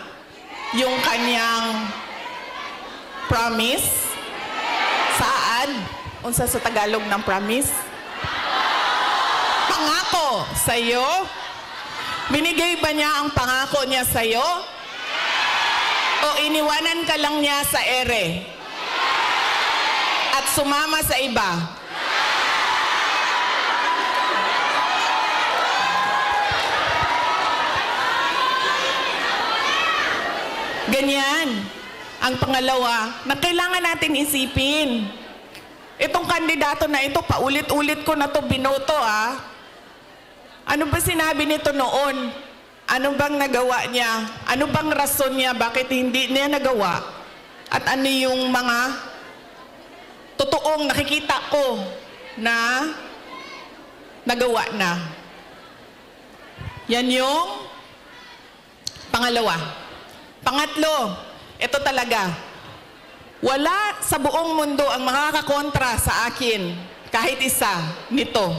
yung kanyang promise? Saan? Unsa sa Tagalog ng promise? Pangako sa'yo? Binigay ba niya ang pangako niya sa'yo? O iniwanan ka lang niya sa ere? At sumama sa iba? Ganyan. Ang pangalawa, na kailangan natin isipin. Itong kandidato na ito, paulit-ulit ko na to binoto, Ano ba sinabi nito noon? Ano bang nagawa niya? Ano bang rason niya? Bakit hindi niya nagawa? At ano yung mga totoong nakikita ko na nagawa na? Yan yung pangalawa. Pangatlo, ito talaga. Wala sa buong mundo ang makakakontra sa akin, kahit isa, nito.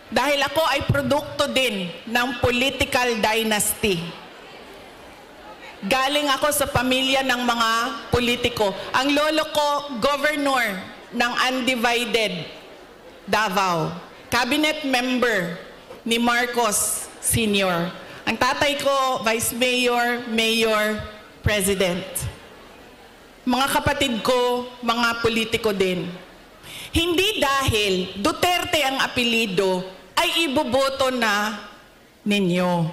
Dahil ako ay produkto din ng political dynasty. Galing ako sa pamilya ng mga politiko. Ang lolo ko, governor ng undivided Davao. Cabinet member ni Marcos Sr. Ang tatay ko, vice mayor, mayor, president. Mga kapatid ko, mga politiko din. Hindi dahil Duterte ang apelido ay iboboto na ninyo.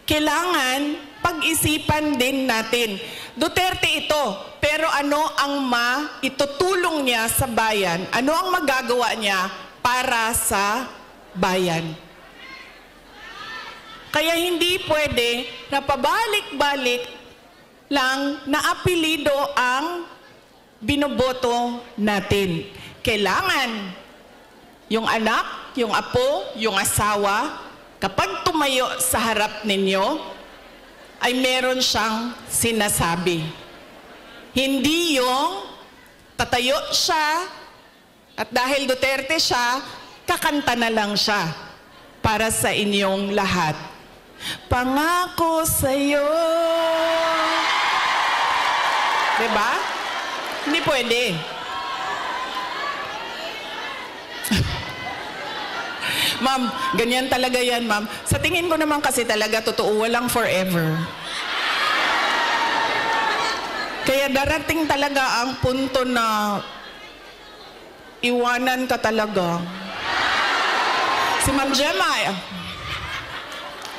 Kailangan pag-isipan din natin. Duterte ito, pero ano ang maitutulong niya sa bayan? Ano ang magagawa niya para sa bayan? Kaya hindi pwede na pabalik-balik lang na apelido ang binoboto natin. Kailangan yung anak, yung apo, yung asawa, kapag tumayo sa harap ninyo, ay meron siyang sinasabi. Hindi yung tatayo siya at dahil Duterte siya, kakanta na lang siya para sa inyong lahat. Pangako sa'yo. Diba? Hindi pwede. Ma'am, ganyan talaga yan, ma'am. Sa tingin ko naman kasi talaga, totoo, walang forever. Kaya darating talaga ang punto na iwanan ka talaga. Si Ma'am Gemma,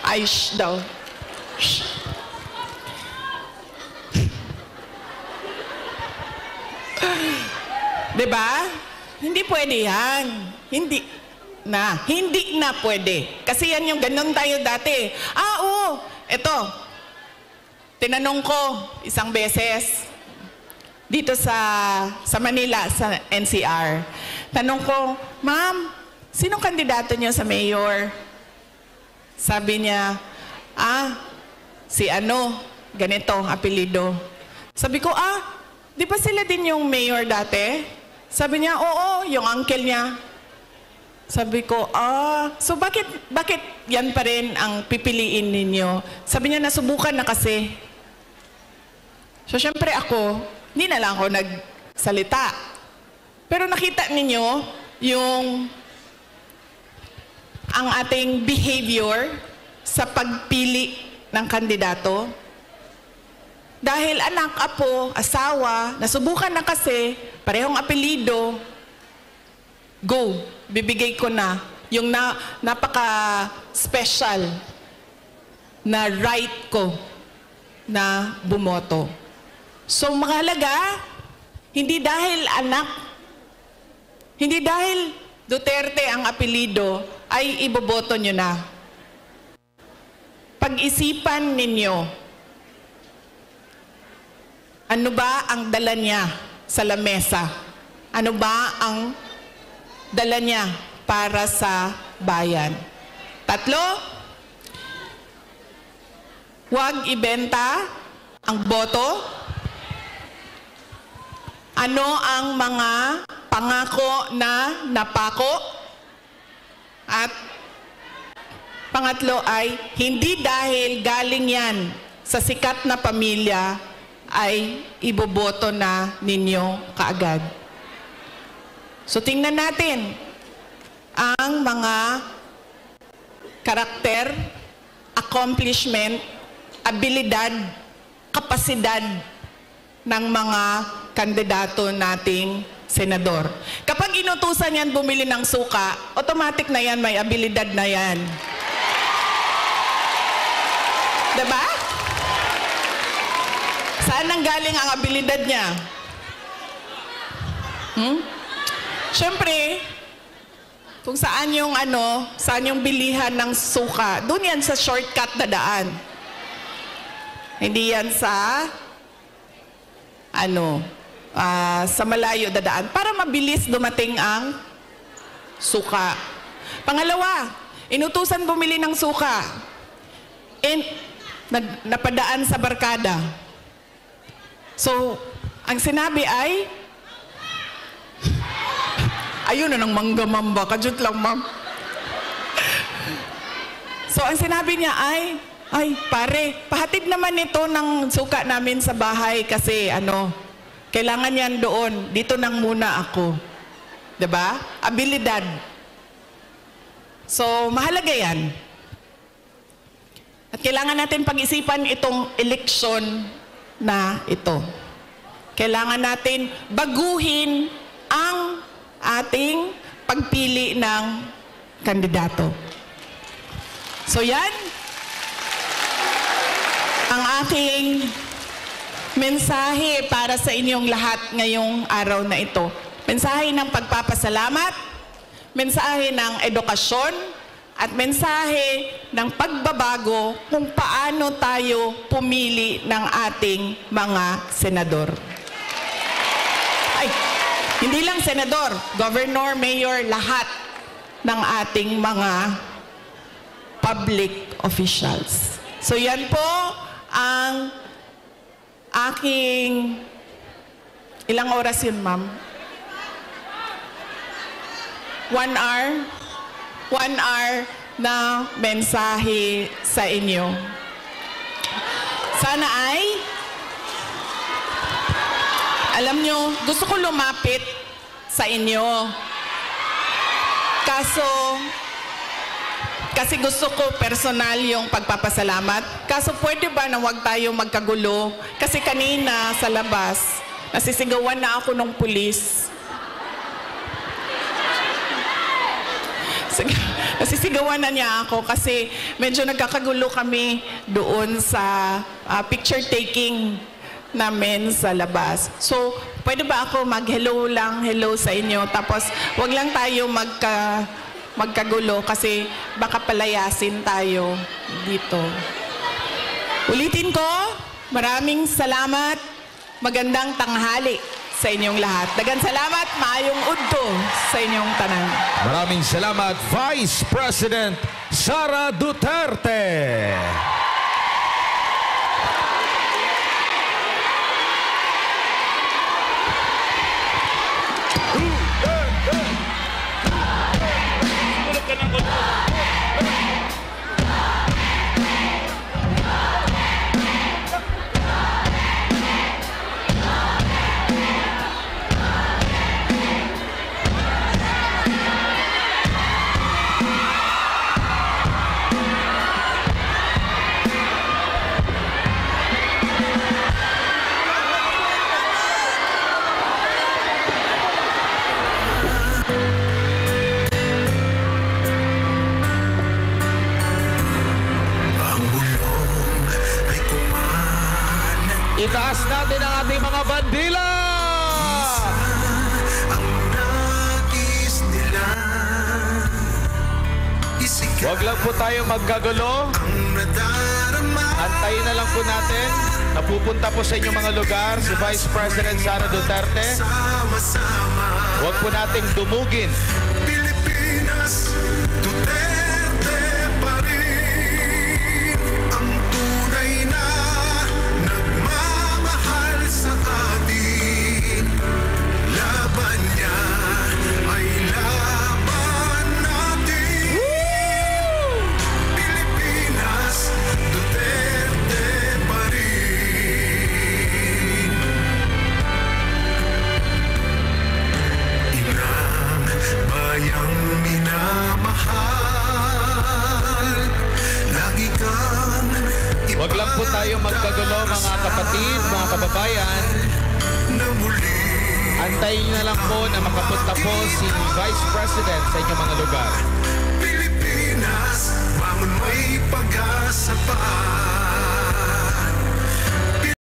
ay, shh daw. Shh. Diba? Hindi pwede yan. Hindi na pwede. Kasi yan yung ganun tayo dati. Oo, eto. Tinanong ko isang beses dito sa Manila, sa NCR. Tanong ko, Ma'am, sinong kandidato niyo sa mayor? Sabi niya, si ano, ganito, apelido. Sabi ko, di ba sila din yung mayor dati? Sabi niya, oo, yung uncle niya. Sabi ko, so bakit yan pa rin ang pipiliin ninyo? Sabi niya, nasubukan na kasi. So, syempre ako, hindi na lang ako nagsalita. Pero nakita ninyo yung ang ating behavior sa pagpili ng kandidato. Dahil anak, apo, asawa, nasubukan na kasi, parehong apelido, go, bibigay ko na yung napaka-special na right ko na bumoto. So, mahalaga, hindi dahil anak, hindi dahil Duterte ang apelido, ay iboboto nyo na. Pag-isipan ninyo, ano ba ang dala niya sa lamesa? Ano ba ang dala niya para sa bayan? 3, huwag ibenta ang boto. Ano ang mga pangako na napako? At pangatlo ay, hindi dahil galing yan sa sikat na pamilya, ay iboboto na ninyo kaagad. So tingnan natin ang mga karakter, accomplishment, abilidad, kapasidad ng mga kandidato nating senador. Kapag inutusan yan bumili ng suka, automatic na yan, may abilidad na yan. Diba? Saan nanggaling ang abilidad niya? Siyempre, kung saan yung saan yung bilihan ng suka, doon yan sa shortcut na daan. Hindi yan sa sa malayo na daan para mabilis dumating ang suka. Pangalawa, inutusan bumili ng suka. napadaan sa barkada. So, ang sinabi ay, ayun na ng manggamamba, kajut lang ma'am. So, ang sinabi niya ay pare, pahatid naman ito ng suka namin sa bahay kasi kailangan yan doon, dito nang muna ako. Diba? Abilidad. So, mahalaga yan. At kailangan natin pag-isipan itong eleksyon na ito. Kailangan natin baguhin ang ating pagpili ng kandidato. So yan, ang aking mensahe para sa inyong lahat ngayong araw na ito. Mensahe ng pagpapasalamat, mensahe ng edukasyon, at mensahe ng pagbabago kung paano tayo pumili ng ating mga senador. Ay, hindi lang senador, governor, mayor, lahat ng ating mga public officials. So yan po ang aking... Ilang oras yun, ma'am? 1 hour? 1 hour na mensahe sa inyo. Sana ay, alam nyo, gusto ko lumapit sa inyo. Kasi gusto ko personal yung pagpapasalamat. Kaso pwede ba na wag tayo magkagulo? Kasi kanina sa labas, nasisigawan na ako ng pulis. Nasisigawan na niya ako kasi medyo nagkakagulo kami doon sa picture taking namin sa labas. So, pwede ba ako mag-hello lang, hello sa inyo? Tapos, wag lang tayo magkagulo kasi baka palayasin tayo dito. Ulitin ko, maraming salamat, magandang tanghali sa inyong lahat. Dagan salamat, maayong udto sa inyong tanan. Maraming salamat, Vice President Sara Duterte. Itaas natin ang ating mga bandila! Huwag lang po tayo magkagulo. Antayin na lang po natin. Napupunta po sa inyong mga lugar si Vice President Sara Duterte. Huwag po nating dumugin. Pilipinas, Duterte pa rin ang tunay na nagmamahal sa atin. Laban niya ay laban natin. Pilipinas, Duterte pa rin. Inang bayang minamahal, lagi kang Huwag lang po tayo magkagulo mga kapatid, mga kababayan. na muli. Antayin na lang po na makapunta po si Vice President sa inyong mga lugar.